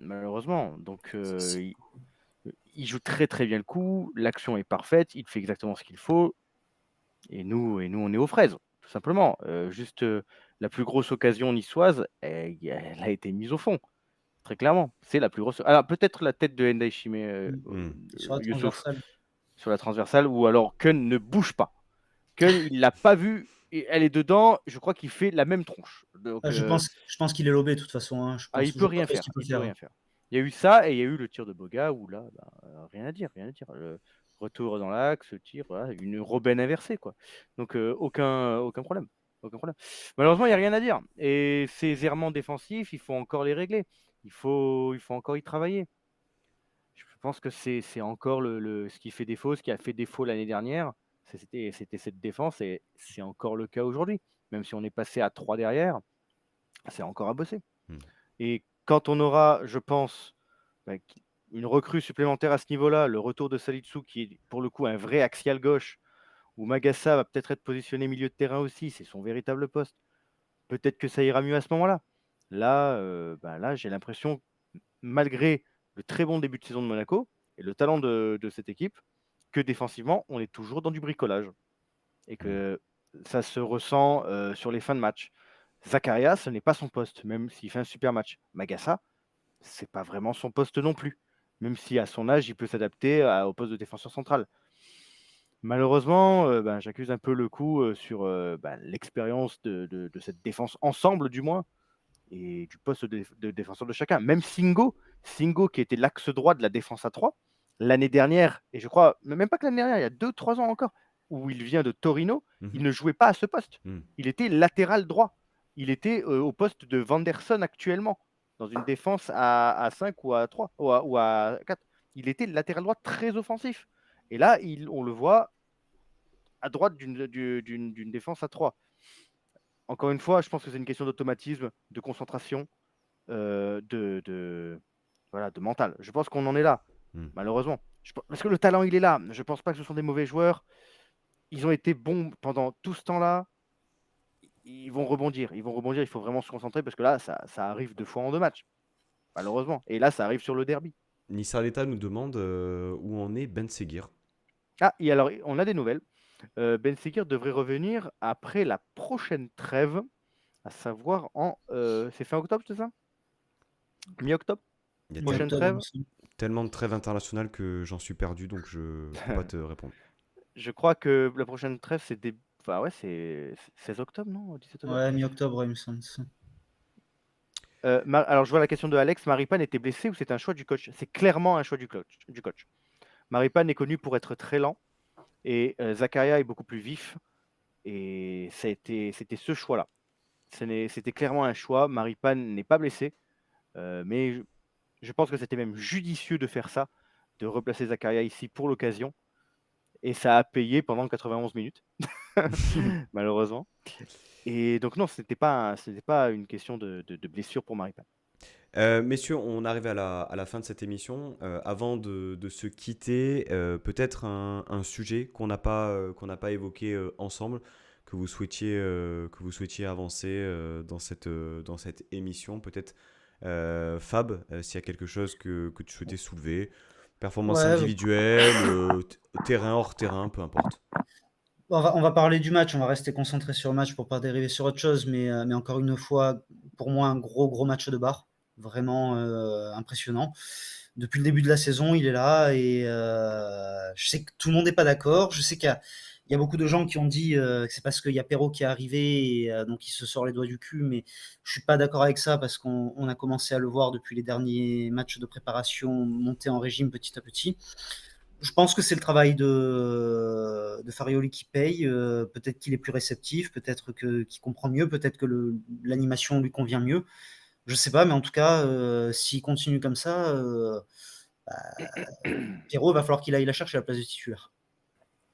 malheureusement. Donc, il joue très très bien le coup. L'action est parfaite. Il fait exactement ce qu'il faut. Et nous, on est aux fraises, tout simplement. Juste la plus grosse occasion niçoise, elle a été mise au fond, très clairement. C'est la plus grosse. Alors, peut-être la tête de Ndai Shime Hmm. Sur la Youssouf transversale. sur la transversale, ou alors Kun ne bouge pas. Kun, il l'a pas vue, et elle est dedans. Je crois qu'il fait la même tronche. Donc, Je pense qu'il est lobé de toute façon, hein. il Je peut vois pas rien trop ce faire. qu'il peut Il peut faire, hein. rien faire. Il y a eu ça et il y a eu le tir de Boga où là, rien à dire, rien à dire. Le retour dans l'axe, tir, voilà, une Robben inversée, quoi. Donc aucun problème, aucun problème. Malheureusement, il n'y a rien à dire. Et ces errements défensifs, il faut encore les régler. Il faut encore y travailler. Je pense que c'est encore ce qui fait défaut, ce qui a fait défaut l'année dernière. C'était cette défense et c'est encore le cas aujourd'hui. Même si on est passé à 3 derrière, c'est encore à bosser. Hmm. Et quand on aura, je pense, bah, une recrue supplémentaire à ce niveau-là, le retour de Salisu qui est pour le coup un vrai axial gauche, où Magassa va peut-être être positionné milieu de terrain aussi, c'est son véritable poste. Peut-être que ça ira mieux à ce moment-là. Là, j'ai l'impression, malgré le très bon début de saison de Monaco et le talent de cette équipe, que défensivement, on est toujours dans du bricolage. Et que ça se ressent sur les fins de match. Zakaria, ce n'est pas son poste, même s'il fait un super match. Magassa, c'est pas vraiment son poste non plus. Même si à son âge, il peut s'adapter au poste de défenseur central. Malheureusement, j'accuse un peu le coup sur l'expérience de cette défense ensemble, du moins, et du poste de défenseur de chacun. Même Singo qui était l'axe droit de la défense à 3, l'année dernière, et je crois, même pas que l'année dernière, il y a 2-3 ans encore, où il vient de Torino, il ne jouait pas à ce poste. Il était latéral droit. Il était au poste de Vanderson actuellement, dans une défense à 5 ou à 3, ou à 4. Il était latéral droit très offensif. Et là, on le voit à droite d'une défense à 3. Encore une fois, je pense que c'est une question d'automatisme, de concentration, de mental. Je pense qu'on en est là, malheureusement. Parce que le talent, il est là. Je ne pense pas que ce sont des mauvais joueurs. Ils ont été bons pendant tout ce temps-là. Ils vont rebondir. Il faut vraiment se concentrer parce que là, ça arrive 2 fois en 2 matchs, malheureusement. Et là, ça arrive sur le derby. Nissa Leta nous demande où en est Ben Seguir. Ah, et alors, on a des nouvelles. Ben Seguir devrait revenir après la prochaine trêve, à savoir c'est fin octobre, c'est ça? Mi-octobre? Il y a Prochaine trêve? tellement de trêves internationales que j'en suis perdu, donc je ne peux pas te répondre. Je crois que la prochaine trêve, c'est c'est 16 octobre, non? 17 octobre? Ouais, mi-octobre, il me semble. Alors, je vois la question de Alex. Maripane était blessé ou c'est un choix du coach? C'est clairement un choix du coach. Maripane est connu pour être très lent et Zakaria est beaucoup plus vif. Et c'était ce choix-là. C'était clairement un choix. Maripane n'est pas blessé, mais je pense que c'était même judicieux de faire ça, de replacer Zakaria ici pour l'occasion. Et ça a payé pendant 91 minutes, malheureusement. Et donc non, c'était pas une question de blessure pour Maripane. Messieurs, on arrive à la fin de cette émission. Avant de se quitter, peut-être un sujet qu'on n'a pas évoqué ensemble, que vous souhaitiez avancer dans cette émission. Peut-être Fab, s'il y a quelque chose que tu souhaitais soulever. Performance Ouais, individuelle, terrain, hors terrain, peu importe. on va parler du match, on va rester concentré sur le match pour pas dériver sur autre chose, mais encore une fois, pour moi, un gros match de Barre, vraiment impressionnant. Depuis le début de la saison, il est là et je sais que tout le monde n'est pas d'accord. Je sais qu'il y a beaucoup de gens qui ont dit que c'est parce qu'il y a Perrault qui est arrivé et donc il se sort les doigts du cul, mais je suis pas d'accord avec ça parce qu'on a commencé à le voir depuis les derniers matchs de préparation monter en régime petit à petit. Je pense que c'est le travail de Farioli qui paye. Peut-être qu'il est plus réceptif, peut-être qu'il comprend mieux, peut-être que l'animation lui convient mieux. Je sais pas, mais en tout cas, s'il continue comme ça, Pierrot, il va falloir qu'il aille la chercher à la place de titulaire.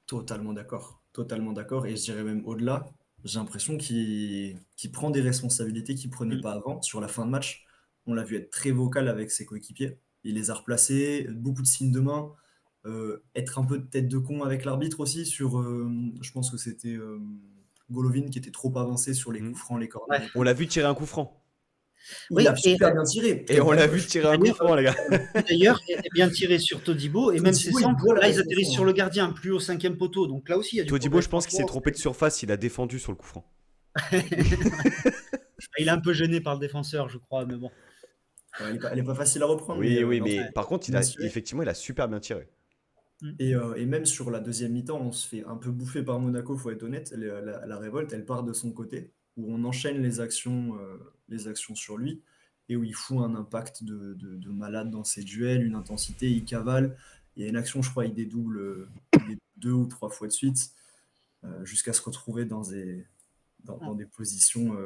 Totalement d'accord. Totalement d'accord. Et je dirais même au-delà, j'ai l'impression qu'il prend des responsabilités qu'il ne prenait pas avant. Sur la fin de match, on l'a vu être très vocal avec ses coéquipiers. Il les a replacés, beaucoup de signes de main, être un peu de tête de con avec l'arbitre aussi. Je pense que c'était Golovin qui était trop avancé sur les coups francs, les corners. Ouais. On l'a vu tirer un coup franc. Oui, Il a super bien tiré. Et on l'a vu tirer un coup franc, les gars. D'ailleurs, il est bien tiré sur Todibo et même ses Todibo, il centres, doit la là, ils mettre au atterrissent fond, sur le gardien, plus au 5e poteau. Donc là aussi, il y a du Todibo, progrès. je pense qu'il s'est trompé de surface, il a défendu sur le coup franc. Il est un peu gêné par le défenseur, je crois, mais bon. Ouais, elle est pas facile à reprendre. Oui, non, mais par contre, bien sûr. effectivement, il a super bien tiré. Et même sur la deuxième mi-temps, on se fait un peu bouffer par Monaco, faut être honnête. La révolte, elle part de son côté, où on enchaîne les actions sur lui, et où il fout un impact de malade dans ses duels, une intensité, il cavale. Il y a une action, je crois, il dédouble 2 ou 3 fois de suite, jusqu'à se retrouver dans des positions.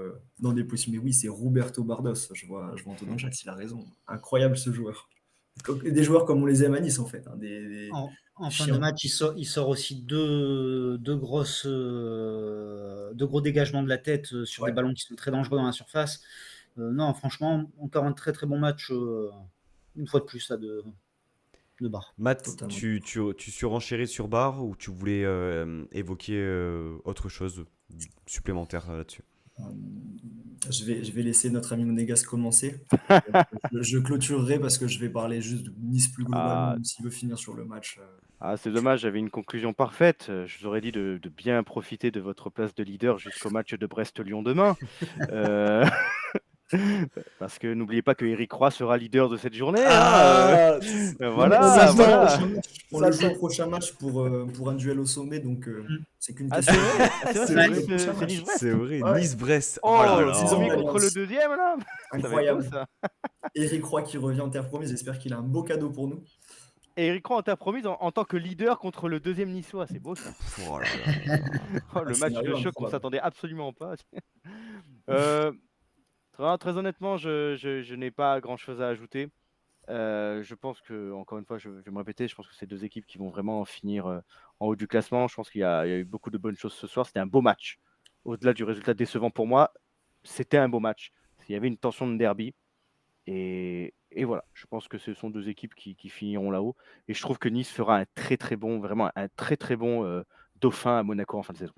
Mais oui, c'est Roberto Bardos. Je vois Antonin Jacques, il a raison. Incroyable ce joueur. Des joueurs comme on les aime à Nice, en fait. Hein, En fin de chiens. match, il sort aussi deux gros dégagements de la tête sur des Ouais. ballons qui sont très dangereux dans la surface. Non, franchement, encore un très très bon match, une fois de plus, là, de Barre. Matt, Totalement. tu surenchéris sur Barre ou tu voulais évoquer autre chose supplémentaire là-dessus? Je vais laisser notre ami Monégas commencer. Je clôturerai parce que je vais parler juste de Nice plus globalement, Ah, même s'il veut finir sur le match. c'est dommage, j'avais une conclusion parfaite. Je vous aurais dit de bien profiter de votre place de leader jusqu'au match de Brest-Lyon demain. Euh, Parce que n'oubliez pas que Eric Roy sera leader de cette journée. Ah, Non, mais Voilà, voilà. on Ça le joue au sent. prochain match pour un duel au sommet, donc Mm. c'est qu'une Ah, question c'est vrai? Ah, c'est vrai, C'est c'est vrai. Nice, prochain c'est match. Nice-Brest. C'est vrai, Ouais. Nice-Brest. Oh, là le là. premier Alliance. contre le deuxième, là. Ça va être beau, Incroyable. ça. Eric Roy qui revient en terre promise, j'espère qu'il a un beau cadeau pour nous. Et Eric Roy en terre promise en tant que leader contre le deuxième niçois. C'est beau, ça. Oh là là là là. Oh, Un le match de scénario choc qu'on improbable. s'attendait absolument pas. Euh, très honnêtement, je n'ai pas grand-chose à ajouter. Je pense que, encore une fois, je vais me répéter, je pense que c'est deux équipes qui vont vraiment finir en haut du classement. Je pense qu'il y a eu beaucoup de bonnes choses ce soir. C'était un beau match. Au-delà du résultat décevant pour moi, c'était un beau match. Il y avait une tension de derby. Et voilà, je pense que ce sont deux équipes qui finiront là-haut. Et je trouve que Nice fera un très très bon, vraiment un très très bon dauphin à Monaco en fin de saison.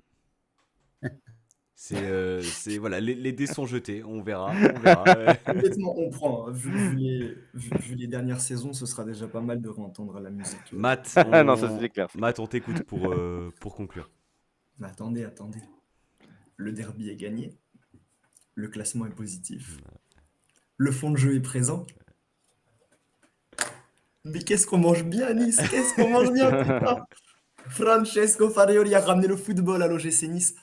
Voilà, les dés sont jetés, on verra, on verra. Honnêtement, on prend. Hein. Vu les dernières saisons, ce sera déjà pas mal de réentendre la musique. Matt, Non, ça c'est clair. Matt, on t'écoute pour conclure. Mais attendez. Le derby est gagné. Le classement est positif. Le fond de jeu est présent. Mais qu'est-ce qu'on mange bien à Nice? Qu'est-ce qu'on mange bien, putain? Francesco Farioli a ramené le football à l'OGC Nice.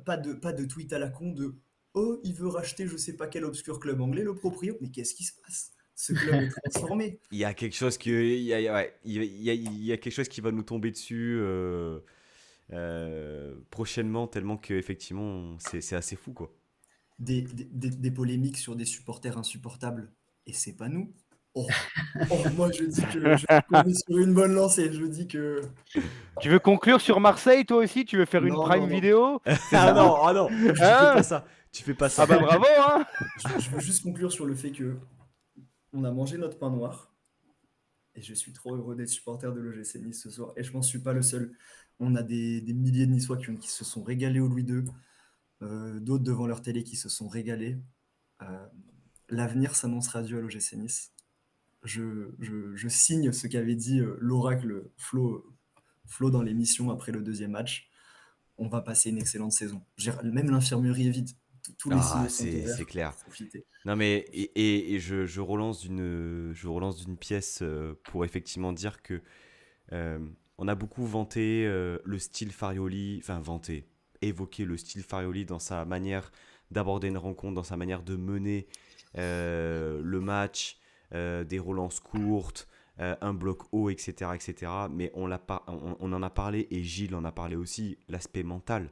Pas de tweet à la con de oh, il veut racheter je sais pas quel obscur club anglais, le proprio. Mais qu'est-ce qui se passe? Ce club est transformé. Il y a quelque chose il y a quelque chose qui va nous tomber dessus prochainement, tellement que effectivement c'est assez fou quoi. Des polémiques sur des supporters insupportables. Et c'est pas nous. Oh, moi je dis qu'on est sur une bonne lancée. Je dis que. Tu veux conclure sur Marseille, toi aussi? Tu veux faire une Non, prime non, non. vidéo? Ah non, tu fais Hein? pas ça. Tu fais pas ça. Ah bah bravo, hein! Je veux juste conclure sur le fait que on a mangé notre pain noir. Et je suis trop heureux d'être supporter de l'OGC Nice ce soir. Et je m'en suis pas le seul. On a des milliers de Niçois qui se sont régalés au Louis II. D'autres devant leur télé qui se sont régalés. L'avenir s'annonce radieux à l'OGC Nice. Je signe ce qu'avait dit l'oracle Flo dans l'émission après le deuxième match. On va passer une excellente saison. Même l'infirmerie est vide. Tous les signaux sont au vert. C'est clair. Profitez. Non mais et je relance d'une pièce pour effectivement dire que on a beaucoup vanté le style Farioli, évoqué le style Farioli dans sa manière d'aborder une rencontre, dans sa manière de mener le match, des relances courtes, un bloc haut, etc., etc. Mais on en a parlé et Gilles en a parlé aussi, l'aspect mental.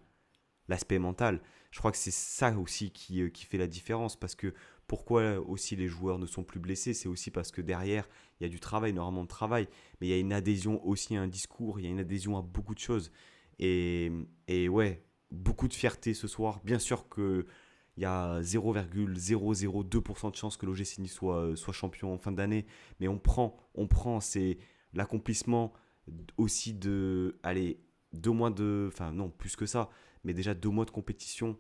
Je crois que c'est ça aussi qui fait la différence, parce que pourquoi aussi les joueurs ne sont plus blessés, c'est aussi parce que derrière, il y a du travail, énormément de travail, mais il y a une adhésion aussi à un discours, il y a une adhésion à beaucoup de choses. Et ouais, beaucoup de fierté ce soir. Bien sûr qu'il y a 0,002% de chance que l'OGC Nice soit champion en fin d'année, mais on prend, c'est l'accomplissement aussi de, allez, 2 mois enfin non, plus que ça, mais déjà 2 mois de compétition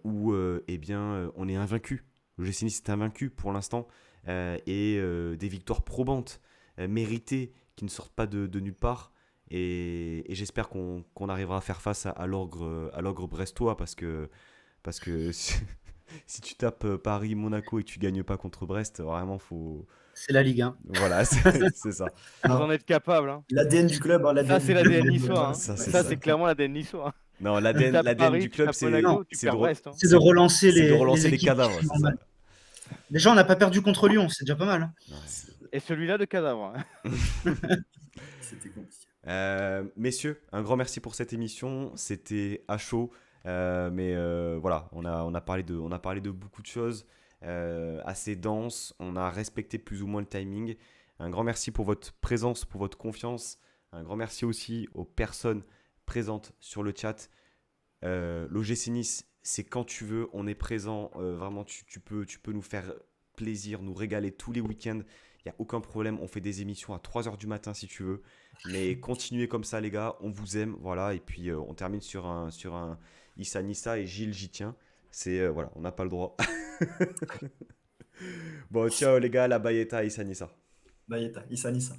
où on est invaincu. Le GC Nice est invaincu pour l'instant et des victoires probantes, méritées, qui ne sortent pas de nulle part. Et j'espère qu'on arrivera à faire face à l'ogre brestois parce que si tu tapes Paris, Monaco et que tu gagnes pas contre Brest, vraiment faut. C'est la Ligue 1. Voilà, c'est ça. Vous en êtes capable, hein. L'ADN du club. Ça, c'est l'ADN niçois, hein. Ça, c'est Ça, ça. c'est clairement l'ADN niçois, hein. Non, Tu l'ADN tapes Paris, du tu club, tapes c'est Monaco, tu c'est perds de, Brest, hein. C'est de relancer c'est de relancer les équipes cadavres, qui c'est vont ça. mal. Déjà, on n'a pas perdu contre Lyon, c'est déjà pas mal. Hein. Ouais. Et celui-là de cadavre, hein. C'était compliqué. Messieurs, un grand merci pour cette émission. C'était à chaud, mais voilà, on a parlé de beaucoup de choses. assez dense. On a respecté plus ou moins le timing. Un grand merci pour votre présence, pour votre confiance. Un grand merci aussi aux personnes présentes sur le chat. L'OGC Nice, c'est quand tu veux, on est présent. Vraiment, tu peux nous faire plaisir, nous régaler tous les week-ends. Il n'y a aucun problème. On fait des émissions à 3h du matin si tu veux. Mais continuez comme ça, les gars. On vous aime. Voilà. Et puis, on termine sur un Issa Nissa et Gilles, j'y tiens. Voilà, on n'a pas le droit. Bon, ciao les gars, la Bayeta, Issa Nissa. Bayeta, Issa Nissa.